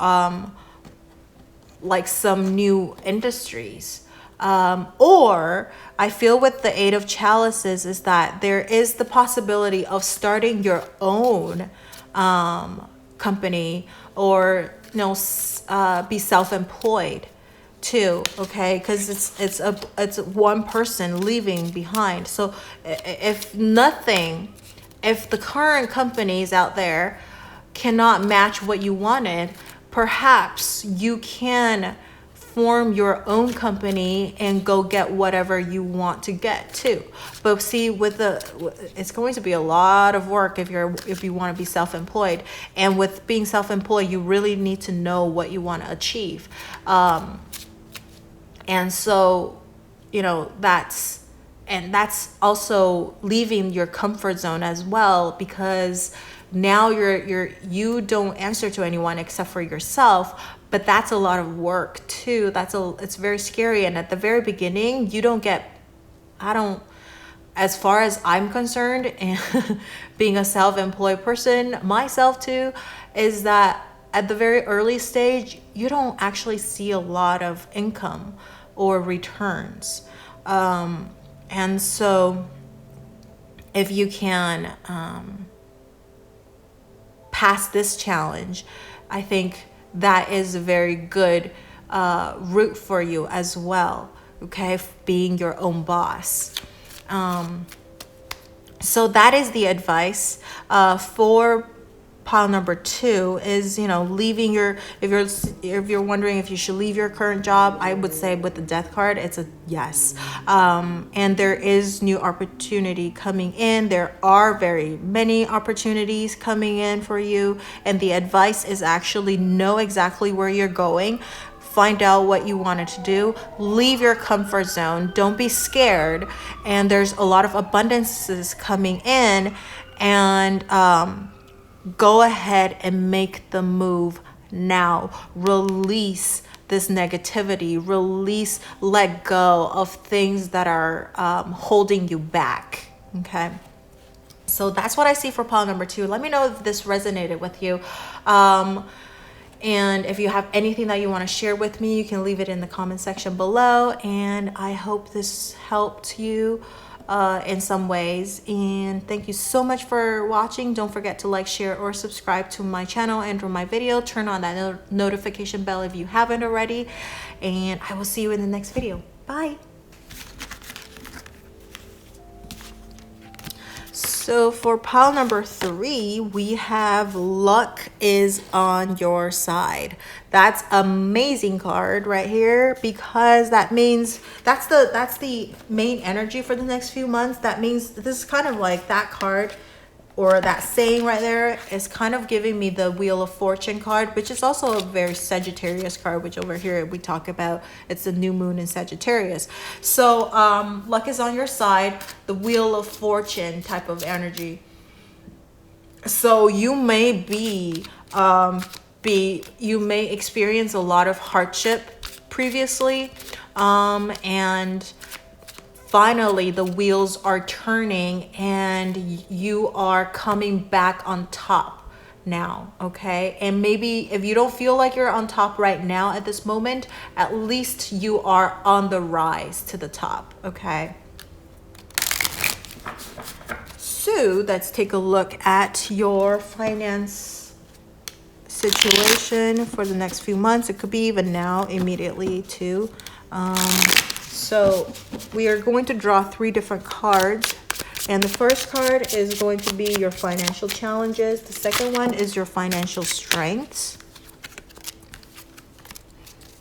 like some new industries. Or I feel with the 8 of Chalices is that there is the possibility of starting your own company, or be self-employed too, okay? Because it's one person leaving behind. So if the current companies out there cannot match what you wanted, perhaps you can form your own company and go get whatever you want to get too. But see, it's going to be a lot of work if you want to be self-employed. And with being self-employed, you really need to know what you want to achieve. And so, that's also leaving your comfort zone as well, because now you don't answer to anyone except for yourself. But that's a lot of work too. It's very scary. And at the very beginning, you don't get, as far as I'm concerned, and being a self-employed person, myself too, is that at the very early stage, you don't actually see a lot of income or returns. And so if you can pass this challenge, I think that is a very good route for you as well, okay? Being your own boss. So that is the advice for pile number 2 is, leaving your, if you're wondering if you should leave your current job, I would say with the death card, it's a yes. And there is new opportunity coming in. There are very many opportunities coming in for you. And the advice is actually know exactly where you're going. Find out what you wanted to do. Leave your comfort zone. Don't be scared. And there's a lot of abundances coming in. And go ahead and make the move now. Release this negativity. Release, let go of things that are holding you back. Okay. So that's what I see for pile number 2. Let me know if this resonated with you. And if you have anything that you want to share with me, you can leave it in the comment section below. And I hope this helped you in some ways. And thank you so much for watching. Don't forget to like, share, or subscribe to my channel and for my video. Turn on that notification bell if you haven't already. And I will see you in the next video. Bye. So for pile number 3, we have luck is on your side. That's amazing card right here, because that means that's the main energy for the next few months. That means this is kind of like that card, or that saying right there is kind of giving me the Wheel of Fortune card, which is also a very Sagittarius card, which over here we talk about, it's the new moon in Sagittarius. So luck is on your side, the Wheel of Fortune type of energy. So you may you may experience a lot of hardship previously, and finally the wheels are turning and you are coming back on top now, okay? And maybe if you don't feel like you're on top right now at this moment, at least you are on the rise to the top, okay? So let's take a look at your finance situation for the next few months. It could be even now, immediately too. So we are going to draw 3 different cards. And the first card is going to be your financial challenges. The second one is your financial strengths.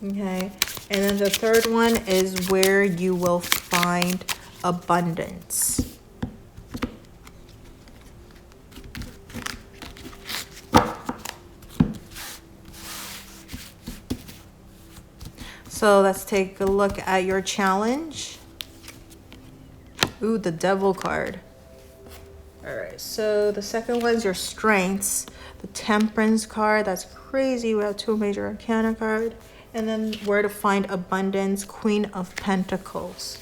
Okay. And then the third one is where you will find abundance. So let's take a look at your challenge. Ooh, the Devil card. All right, so the second one's your strengths. The Temperance card, that's crazy. We have 2 major arcana card. And then where to find abundance, Queen of Pentacles.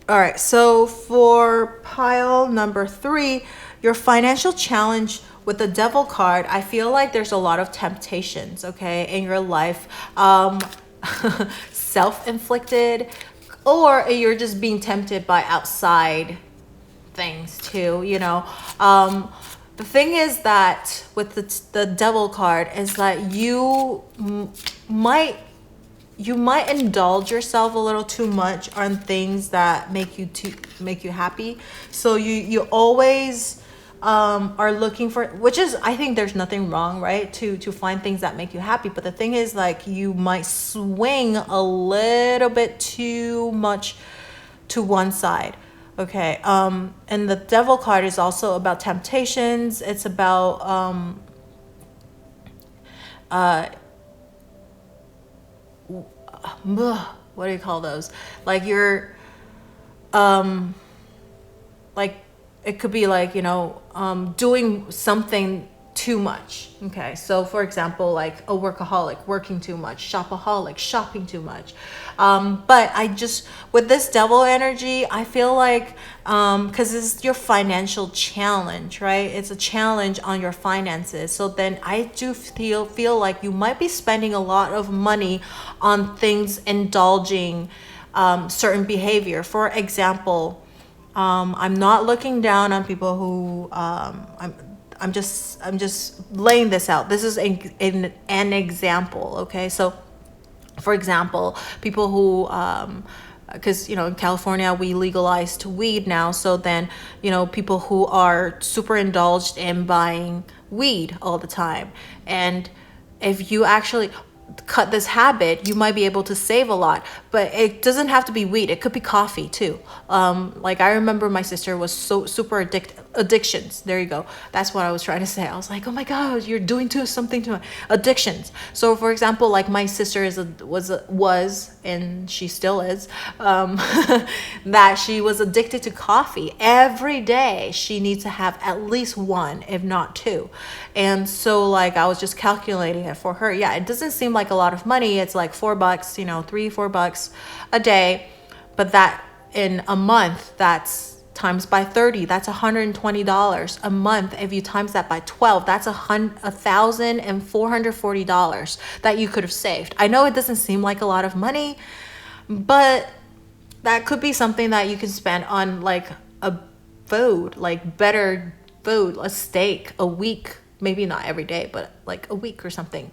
All right, so for pile number 3, your financial challenge with the Devil card, I feel like there's a lot of temptations, okay, in your life, self-inflicted, or you're just being tempted by outside things too, The thing is that with the Devil card is that you might indulge yourself a little too much on things that make you happy. So you always are looking for, which is, I think there's nothing wrong, right, to find things that make you happy. But the thing is, like, you might swing a little bit too much to one side. Okay. And the Devil card is also about temptations. It's about what do you call those? Like you're like, it could be like, doing something too much. Okay, so for example, like a workaholic, working too much, shopaholic, shopping too much. But I just, with this devil energy, I feel like, because it's your financial challenge, right? It's a challenge on your finances. So then I do feel like you might be spending a lot of money on things indulging certain behavior. For example, I'm not looking down on people who I'm just laying this out. This is an example, okay? So, for example, people who, because, in California, we legalized weed now. So then, people who are super indulged in buying weed all the time. And if you actually cut this habit, you might be able to save a lot. But it doesn't have to be weed. It could be coffee too. Like I remember my sister was so super addictions. There you go. That's what I was trying to say. I was like, oh my God, you're doing something to addictions. So for example, like my sister was and she still is, that she was addicted to coffee. Every day she needs to have at least one, if not two. And so like I was just calculating it for her. Yeah, it doesn't seem like a lot of money. It's like $4, $3-4 a day. But that in a month, that's times by 30, that's $120 a month. If you times that by 12, that's $1,440 that you could have saved. I know it doesn't seem like a lot of money, but that could be something that you can spend on like a food, like better food, a steak a week, maybe not every day, but like a week or something.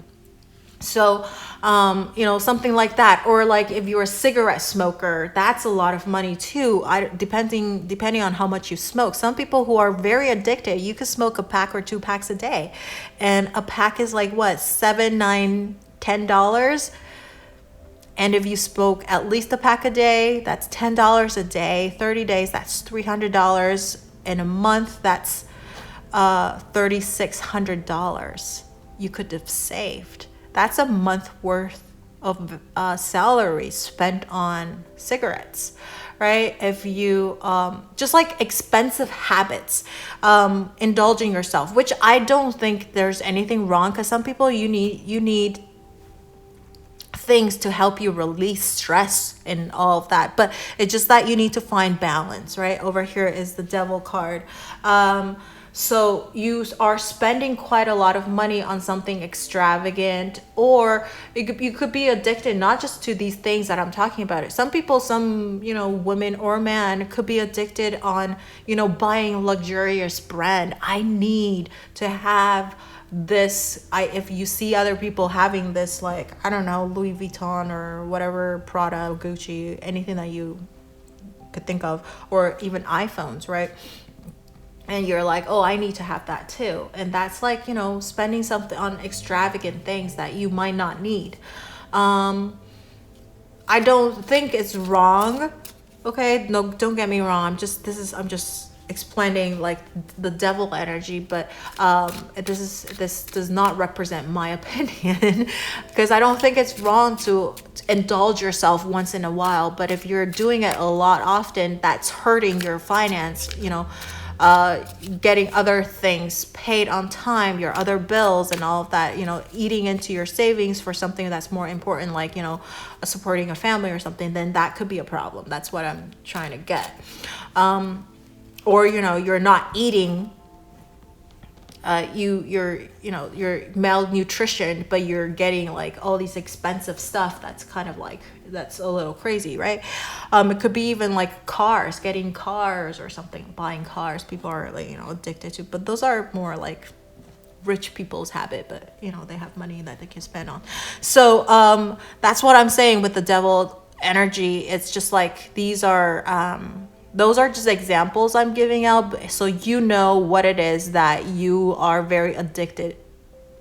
So, something like that. Or like if you're a cigarette smoker, that's a lot of money too. Depending on how much you smoke. Some people who are very addicted, you could smoke a pack or 2 packs a day. And a pack is like what, $7, $9, $10? And if you smoke at least a pack a day, that's $10 a day. 30 days, that's $300. In a month, that's $3,600 you could have saved. That's a month worth of salary spent on cigarettes, right? If you just like expensive habits, indulging yourself, which I don't think there's anything wrong, because some people you need things to help you release stress and all of that, but it's just that you need to find balance, right? Over here is the devil card. So you are spending quite a lot of money on something extravagant, or you could be addicted not just to these things that I'm talking about. Some people, women or man could be addicted on, buying luxurious brand. I need to have this. If you see other people having this, like, I don't know, Louis Vuitton or whatever, Prada, Gucci, anything that you could think of, or even iPhones, right? And you're like, oh, I need to have that too. And that's like, spending something on extravagant things that you might not need. I don't think it's wrong. Okay, no, don't get me wrong. I'm just explaining like the devil energy, but this does not represent my opinion, because I don't think it's wrong to indulge yourself once in a while. But if you're doing it a lot often, that's hurting your finance, getting other things paid on time, your other bills and all of that, eating into your savings for something that's more important, like, supporting a family or something, then that could be a problem. That's what I'm trying to get. Or, you're not eating, you're malnutrition, but you're getting like all these expensive stuff. That's kind of like, that's a little crazy, right? It could be even like getting cars or something, buying cars. People are like, addicted to, but those are more like rich people's habit, but they have money that they can spend on. So that's what I'm saying with the devil energy. It's just like, those are just examples I'm giving out, so what it is that you are very addicted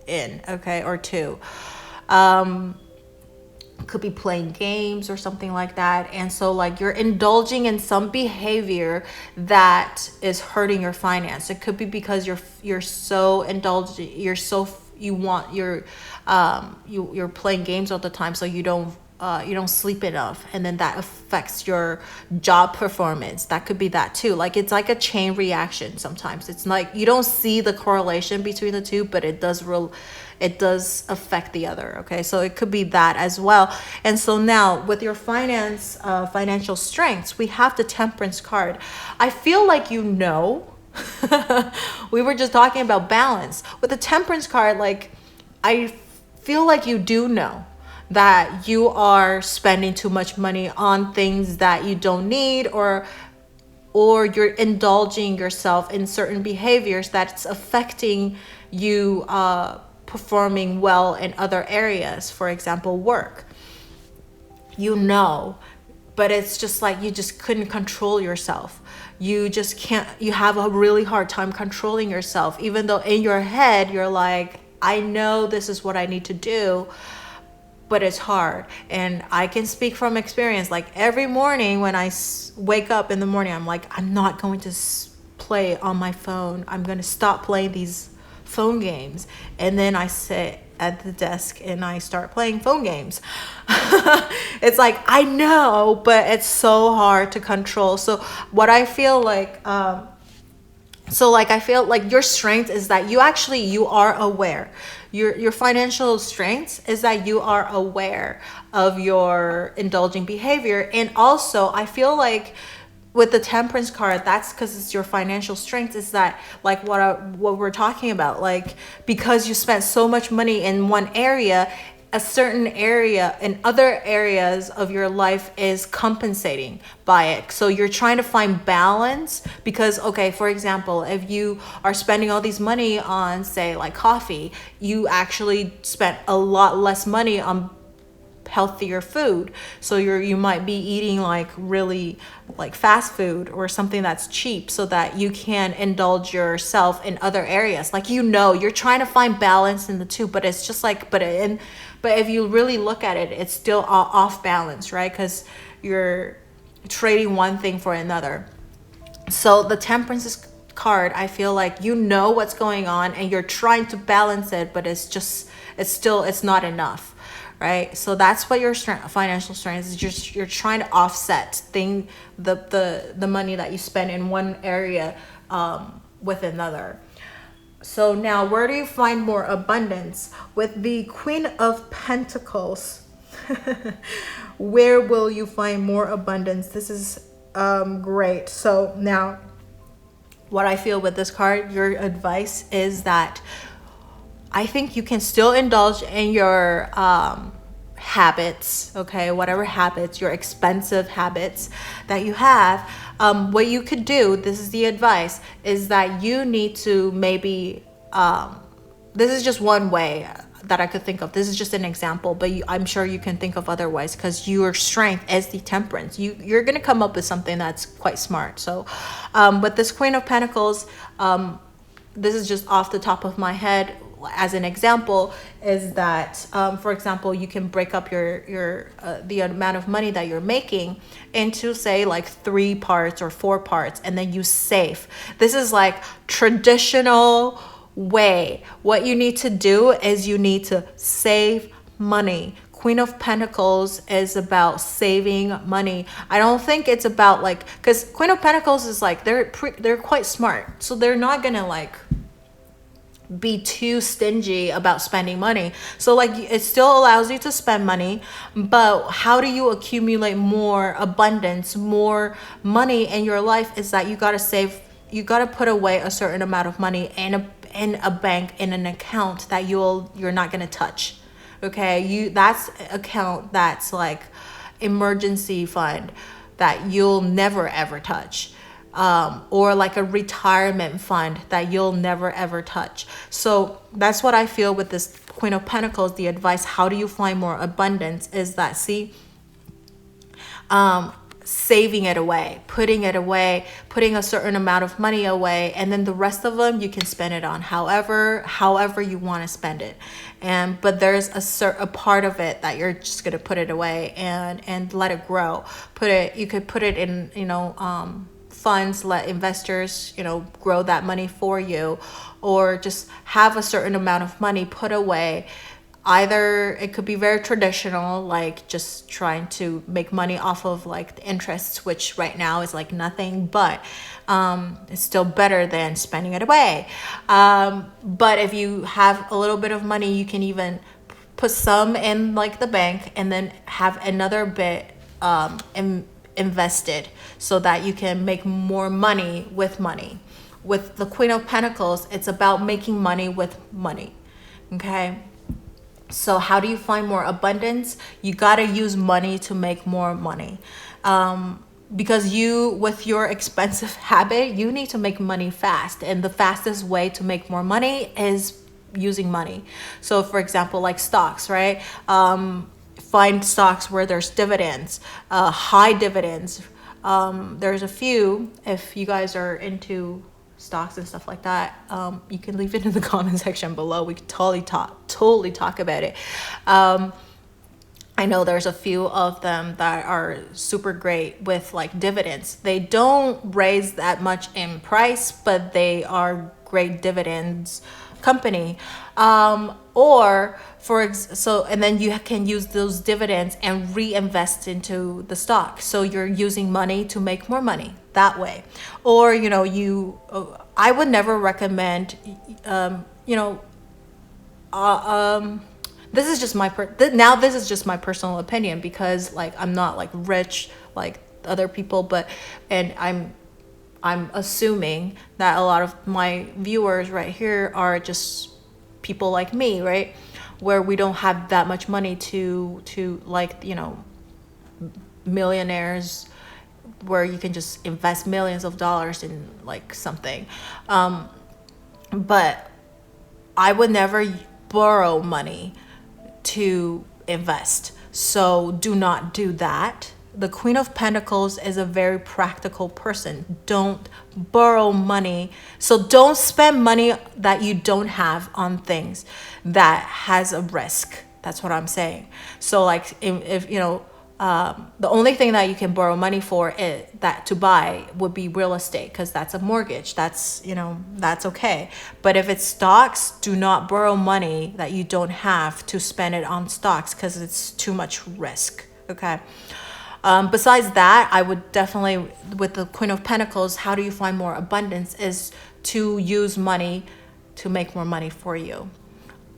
in, okay, or to. Could be playing games or something like that. And so like you're indulging in some behavior that is hurting your finance. It could be because you're so indulgent, you're playing games all the time, so you don't you don't sleep enough, and then that affects your job performance. That could be that too. Like it's like a chain reaction. Sometimes it's like you don't see the correlation between the two, but it does affect the other. Okay, so it could be that as well. And so now with your financial strengths, we have the Temperance card. I feel like we were just talking about balance with the Temperance card. Like I feel like you do know that you are spending too much money on things that you don't need, or you're indulging yourself in certain behaviors that's affecting you performing well in other areas. For example, work. But it's just like you just couldn't control yourself. You just can't. You have a really hard time controlling yourself, even though in your head you're like, I know this is what I need to do, but it's hard. And I can speak from experience. Like every morning when I wake up in the morning, I'm like, I'm not going to play on my phone. I'm going to stop playing these phone games. And then I sit at the desk and I start playing phone games. It's like, I know, but it's so hard to control. So what I feel like, I feel like your strength is that you are aware. Your financial strength is that you are aware of your indulging behavior. And also I feel like with the Temperance card, that's because it's your financial strength, is that like what we're talking about, like because you spent so much money in one area, a certain area in other areas of your life is compensating by it. So you're trying to find balance because, okay, for example, if you are spending all these money on, say, like coffee, you actually spent a lot less money on healthier food. So you might be eating like really like fast food or something that's cheap so that you can indulge yourself in other areas. Like, you're trying to find balance in the two, but it's just like, but if you really look at it, it's still off balance, right? Because you're trading one thing for another. So the Temperance card, I feel like what's going on and you're trying to balance it, but it's not enough. Right, so that's what your financial strength is. You're trying to offset the money that you spend in one area with another. So now, where do you find more abundance? With the Queen of Pentacles, where will you find more abundance? This is great. So now, what I feel with this card, your advice is that I think you can still indulge in your habits, okay? Whatever habits, your expensive habits that you have. What you could do, this is the advice, is that you need to maybe, this is just one way that I could think of. This is just an example, but I'm sure you can think of other ways because your strength is the Temperance. You're going to come up with something that's quite smart. So with this Queen of Pentacles, this is just off the top of my head as an example, is that for example, you can break up your the amount of money that you're making into, say, like 3 parts or 4 parts, and then you save. This is like traditional way. What you need to do is you need to save money. Queen of Pentacles is about saving money. I don't think it's about like, because Queen of Pentacles is like, they're quite smart, so they're not gonna like be too stingy about spending money. So like, it still allows you to spend money, but how do you accumulate more abundance, more money in your life, is that you got to save. You got to put away a certain amount of money in a bank, in an account that you're not going to touch. Okay, that's account that's like emergency fund that you'll never ever touch. Or like a retirement fund that you'll never ever touch. So that's what I feel with this Queen of Pentacles. The advice, how do you find more abundance, is that, saving it away, putting a certain amount of money away, and then the rest of them you can spend it on however you want to spend it. But there's a part of it that you're just gonna put it away and let it grow. You could put it in, funds, let investors, grow that money for you, or just have a certain amount of money put away Either it could be very traditional, like just trying to make money off of like the interests, which right now is like nothing, but it's still better than spending it away. But if you have a little bit of money, you can even put some in like the bank and then have another bit invested so that you can make more money with money. With the Queen of Pentacles, it's about making money with money. Okay. So how do you find more abundance? You got to use money to make more money. Because you, with your expensive habit, you need to make money fast. And the fastest way to make more money is using money. So for example, like stocks, right? Find stocks where there's dividends, high dividends. There's a few, if you guys are into stocks and stuff like that, you can leave it in the comment section below. We could totally talk about it. I know there's a few of them that are super great with like dividends. They don't raise that much in price, but they are great dividends company. And then you can use those dividends and reinvest into the stock. So you're using money to make more money that way. Or, I would never recommend, this is just my personal opinion, because like I'm not like rich like other people, and I'm assuming that a lot of my viewers right here are just people like me, right? Where we don't have that much money to like, millionaires, where you can just invest millions of dollars in like something. But I would never borrow money to invest. So do not do that. The Queen of Pentacles is a very practical person. Don't borrow money. So don't spend money that you don't have on things that has a risk. That's what I'm saying. So like if the only thing that you can borrow money for to buy would be real estate, because that's a mortgage. That's okay. But if it's stocks, do not borrow money that you don't have to spend it on stocks, because it's too much risk. Okay. Besides that, I would definitely, with the Queen of Pentacles, how do you find more abundance is to use money to make more money for you.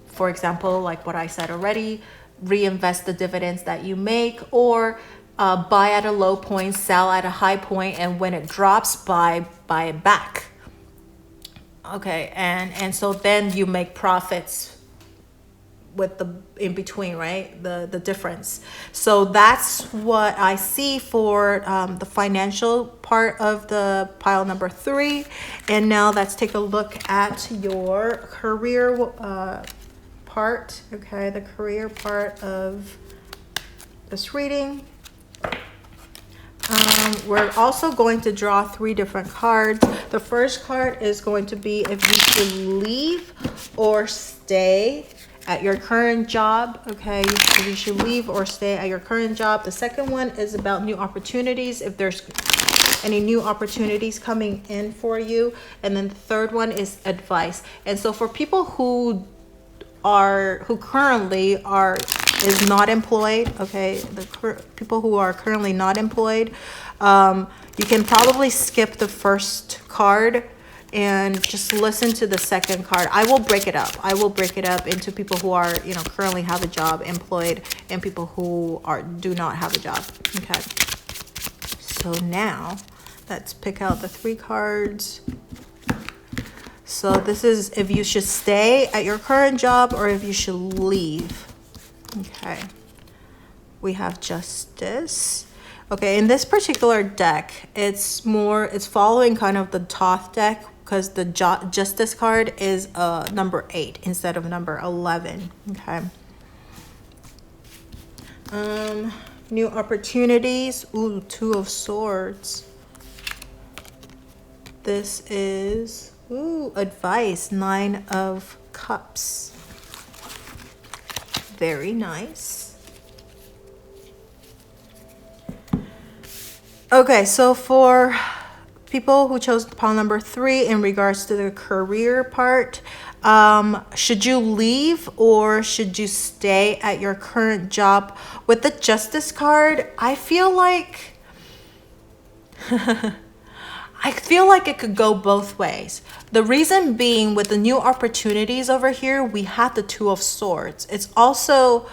For example, like what I said already, reinvest the dividends that you make, or buy at a low point, sell at a high point, and when it drops, buy it back. Okay, and so then you make profits with the in between, right? The difference. So that's what I see for the financial part of the pile number 3. And now let's take a look at your career part. Okay, the career part of this reading. We're also going to draw 3 different cards. The first card is going to be if you should leave or stay at your current job. Okay, if you should leave or stay at your current job. The second one is about new opportunities, if there's any new opportunities coming in for you. And then the third one is advice. And so for people who currently is not employed, okay, people who are currently not employed, you can probably skip the first card and just listen to the second card. I will break it up into people who are, currently have a job, employed, and people who do not have a job. Okay. So now let's pick out the 3 cards. So this is if you should stay at your current job or if you should leave. Okay. We have Justice. Okay, in this particular deck, it's following kind of the Thoth deck, because the Justice card is number 8 instead of number 11. Okay. New opportunities. Ooh, 2 of Swords. This is advice, 9 of Cups. Very nice. Okay, so for people who chose pile number 3 in regards to the career part, Should you leave or should you stay at your current job? With the Justice card, I feel like it could go both ways. The reason being, with the new opportunities over here, we have the Two of Swords. It's also,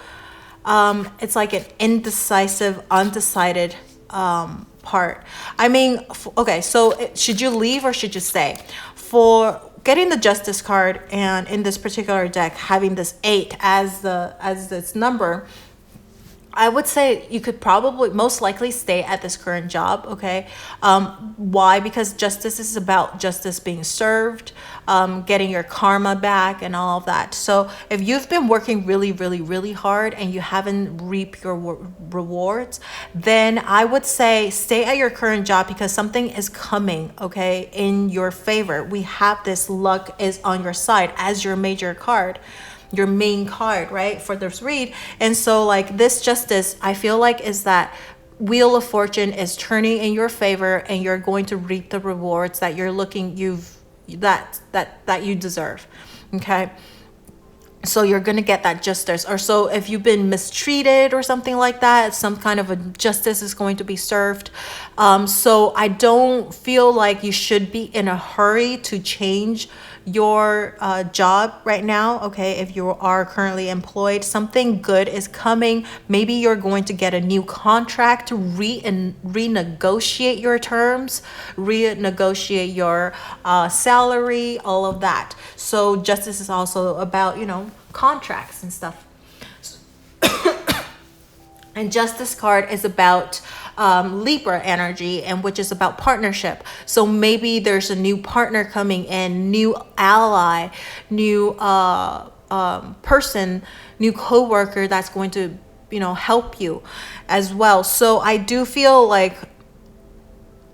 it's like an indecisive, undecided part. I mean, okay, so should you leave or should you stay? For getting the Justice card, and in this particular deck, having this 8 as its number, I would say you could probably most likely stay at this current job, okay? Why? Because justice is about justice being served, getting your karma back and all of that. So if you've been working really, really, really hard and you haven't reaped your rewards, then I would say stay at your current job because something is coming, okay, in your favor. We have this luck is on your side as your major card, your main card, right, for this read. And so like this justice, I feel like, is that Wheel of Fortune is turning in your favor and you're going to reap the rewards that you're looking that you deserve. Okay, so you're gonna get that justice. Or so if you've been mistreated or something like that, some kind of a justice is going to be served. So I don't feel like you should be in a hurry to change your job right now. Okay, if you are currently employed, something good is coming. Maybe you're going to get a new contract to renegotiate your terms, renegotiate your salary, all of that. So justice is also about, you know, contracts and stuff. And Justice card is about Libra energy, and which is about partnership. So maybe there's a new partner coming in, new ally, new person, new coworker that's going to, you know, help you as well. So I do feel like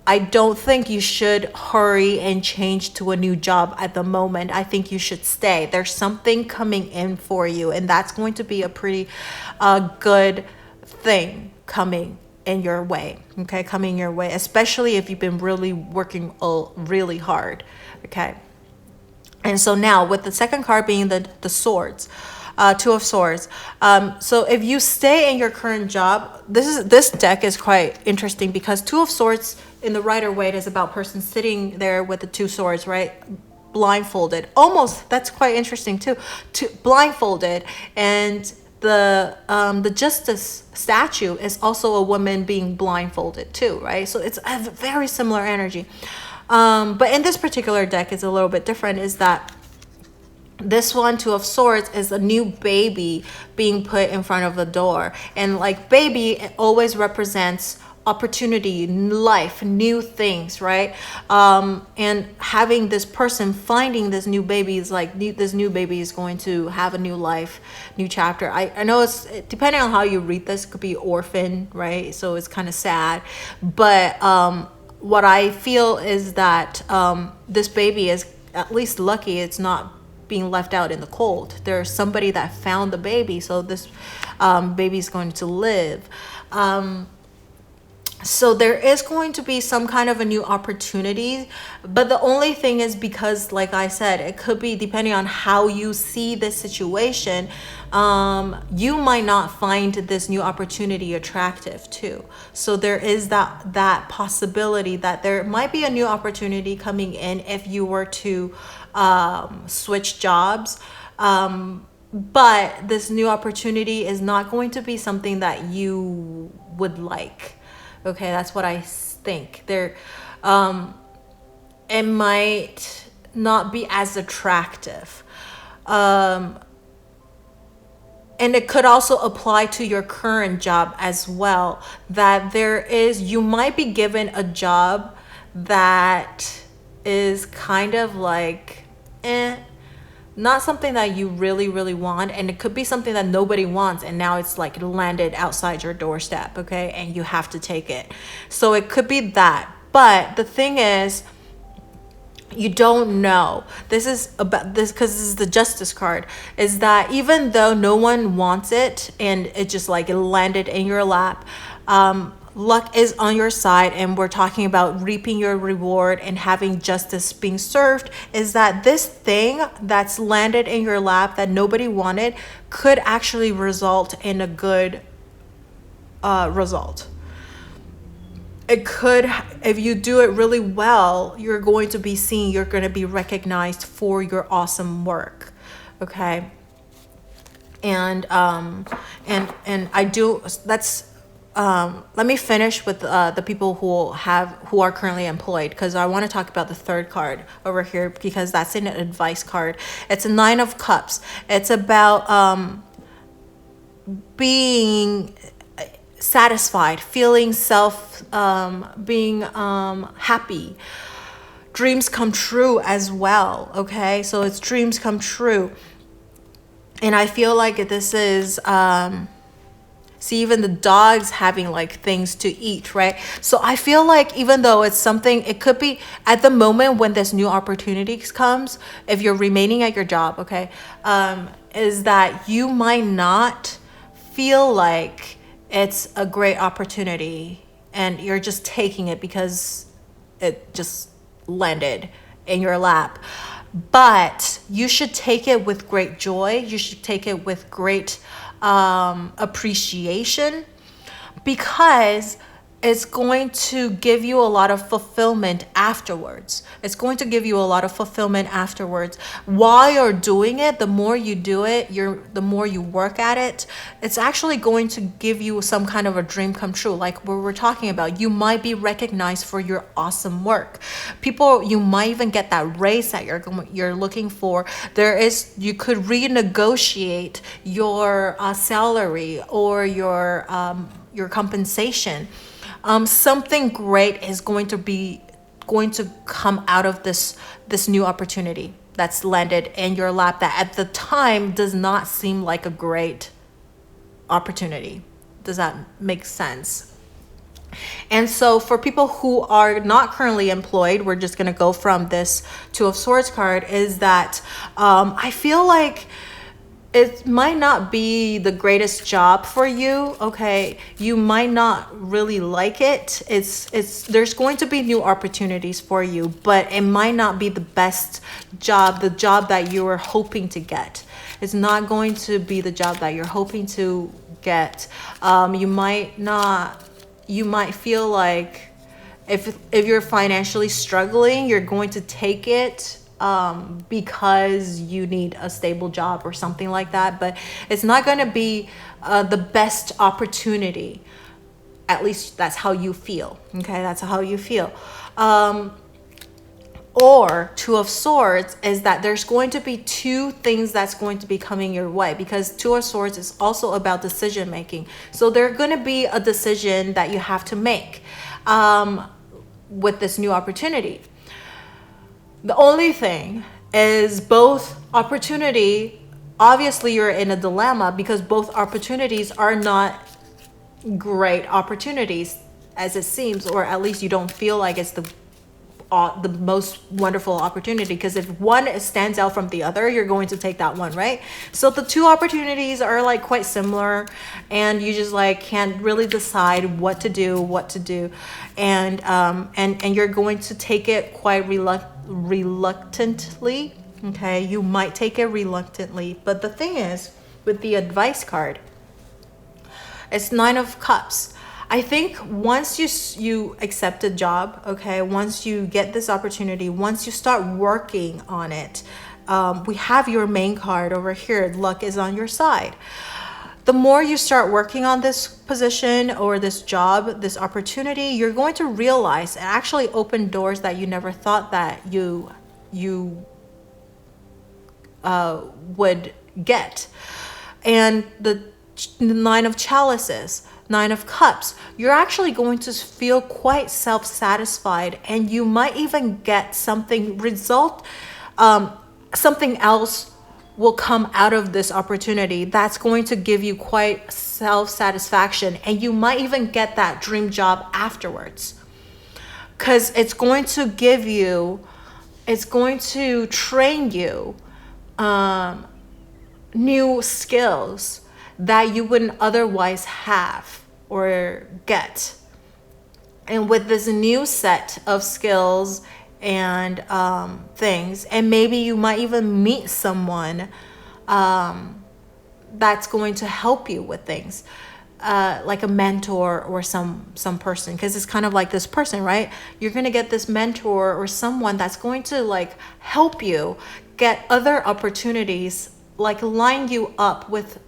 I don't think you should hurry and change to a new job at the moment. I think you should stay. There's something coming in for you, and that's going to be a pretty good thing coming in your way. Okay, coming your way, especially if you've been really working really hard. Okay, and so now with the second card being the swords, Two of Swords. So if you stay in your current job, this deck is quite interesting because Two of Swords in the Rider-Waite is about person sitting there with the two swords, right? Blindfolded. Almost, that's quite interesting too. Blindfolded, and the Justice statue is also a woman being blindfolded too, right? So it's a very similar energy. But in this particular deck, it's a little bit different, is that this one, Two of Swords, is a new baby being put in front of the door. And like baby, it always represents opportunity, life, new things, right? And having this person finding this new baby is like, this new baby is going to have a new life, new chapter. I know it's, depending on how you read this, it could be orphan, right? So it's kind of sad. But what I feel is that this baby is at least lucky it's not being left out in the cold. There's somebody that found the baby, so this baby is going to live. So there is going to be some kind of a new opportunity, but the only thing is, because like I said, it could be depending on how you see this situation, you might not find this new opportunity attractive too. So there is that possibility that there might be a new opportunity coming in if you were to switch jobs. But this new opportunity is not going to be something that you would like. Okay, that's what I think. There, it might not be as attractive. And it could also apply to your current job as well. That you might be given a job that is kind of like, not something that you really, really want. And it could be something that nobody wants, and now it's like landed outside your doorstep, okay? And you have to take it. So it could be that. But the thing is, you don't know. This is about this, because this is the Justice card, is that even though no one wants it and it just like it landed in your lap, luck is on your side, and we're talking about reaping your reward and having justice being served, is that this thing that's landed in your lap that nobody wanted could actually result in a good result. It could, if you do it really well, you're going to be seen, you're going to be recognized for your awesome work. Okay. And I do, let me finish with the people who are currently employed, because I want to talk about the third card over here, because that's an advice card. It's a 9 of Cups. It's about being satisfied, feeling being happy. Dreams come true as well. Okay, so it's dreams come true. And I feel like this is see, even the dogs having like things to eat, right? So I feel like even though it's something, it could be at the moment when this new opportunity comes, if you're remaining at your job, okay, is that you might not feel like it's a great opportunity and you're just taking it because it just landed in your lap. But you should take it with great joy. You should take it with great appreciation, because it's going to give you a lot of fulfillment afterwards. It's going to give you a lot of fulfillment afterwards. While you're doing it, the more you do it, the more you work at it, it's actually going to give you some kind of a dream come true. Like what we're talking about, you might be recognized for your awesome work. You might even get that raise that you're looking for. You could renegotiate your salary or your compensation. Something great is going to come out of this new opportunity that's landed in your lap that at the time does not seem like a great opportunity. Does that make sense? And so for people who are not currently employed, we're just going to go from this Two of Swords card, is that I feel like it might not be the greatest job for you. Okay, you might not really like it. There's going to be new opportunities for you, but it might not be the best job, the job that you were hoping to get. It's not going to be the job that you're hoping to get. You might feel like if you're financially struggling, you're going to take it because you need a stable job or something like that, but it's not going to be the best opportunity. At least that's how you feel. Okay, that's how you feel. Or Two of Swords is that there's going to be two things that's going to be coming your way, because Two of Swords is also about decision making. So there's going to be a decision that you have to make with this new opportunity. The only thing is both opportunity, obviously you're in a dilemma because both opportunities are not great opportunities as it seems, or at least you don't feel like it's the most wonderful opportunity, because if one stands out from the other, you're going to take that one, right? So the two opportunities are like quite similar, and you just like can't really decide what to do, and you're going to take it quite reluctantly. Okay, you might take it reluctantly, but the thing is, with the advice card, it's 9 of Cups. I think once you accept a job, okay, once you get this opportunity, once you start working on it, we have your main card over here. Luck is on your side. The more you start working on this position or this job, this opportunity, you're going to realize and actually open doors that you never thought that you would get. And the 9 of Chalices, 9 of Cups, you're actually going to feel quite self-satisfied, and you might even get something else will come out of this opportunity that's going to give you quite self-satisfaction, and you might even get that dream job afterwards, because it's going to train you new skills that you wouldn't otherwise have or get. and with this new set of skills and things, and maybe you might even meet someone that's going to help you with things, like a mentor or some person, because it's kind of like this person, right? You're going to get this mentor or someone that's going to like help you get other opportunities, like line you up with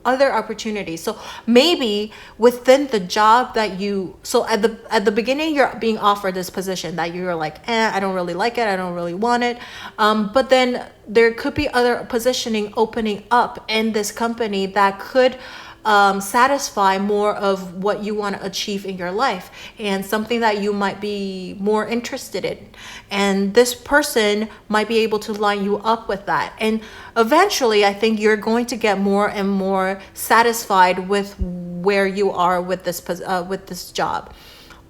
other opportunities. So maybe within the job that so at the beginning you're being offered this position that you're like, I don't really like it, I don't really want it, but then there could be other positioning opening up in this company that could satisfy more of what you want to achieve in your life, and something that you might be more interested in, and this person might be able to line you up with that. And eventually I think you're going to get more and more satisfied with where you are with this job.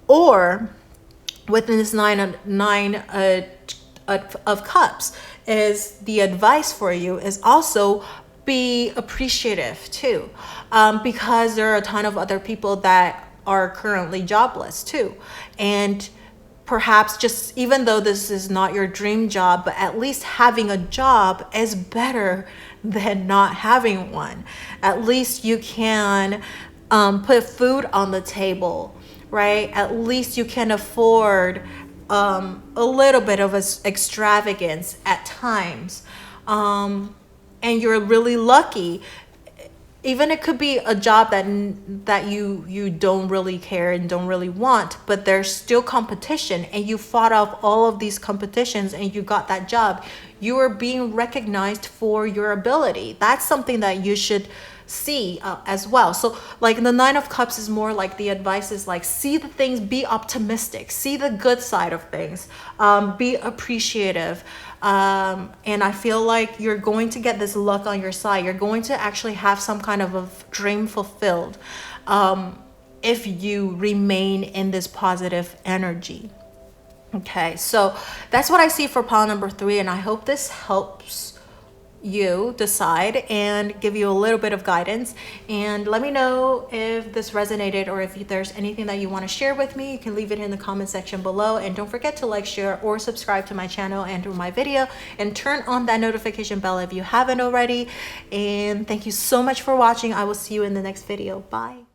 Or within this nine of cups, is the advice for you is also be appreciative too, because there are a ton of other people that are currently jobless too, and perhaps just, even though this is not your dream job, but at least having a job is better than not having one. At least you can put food on the table, right? At least you can afford a little bit of extravagance at times, and you're really lucky. Even it could be a job that you don't really care and don't really want, but there's still competition, and you fought off all of these competitions and you got that job. You are being recognized for your ability. That's something that you should see as well. So like the Nine of Cups is more like, the advice is like, see the things, be optimistic, see the good side of things, be appreciative. And I feel like you're going to get this luck on your side. You're going to actually have some kind of a dream fulfilled, if you remain in this positive energy. Okay, so that's what I see for pile number 3, and I hope this helps you decide and give you a little bit of guidance. And let me know if this resonated, or if there's anything that you want to share with me. You can leave it in the comment section below, and don't forget to like, share, or subscribe to my channel and to my video, and turn on that notification bell if you haven't already. And thank you so much for watching. I will see you in the next video. Bye.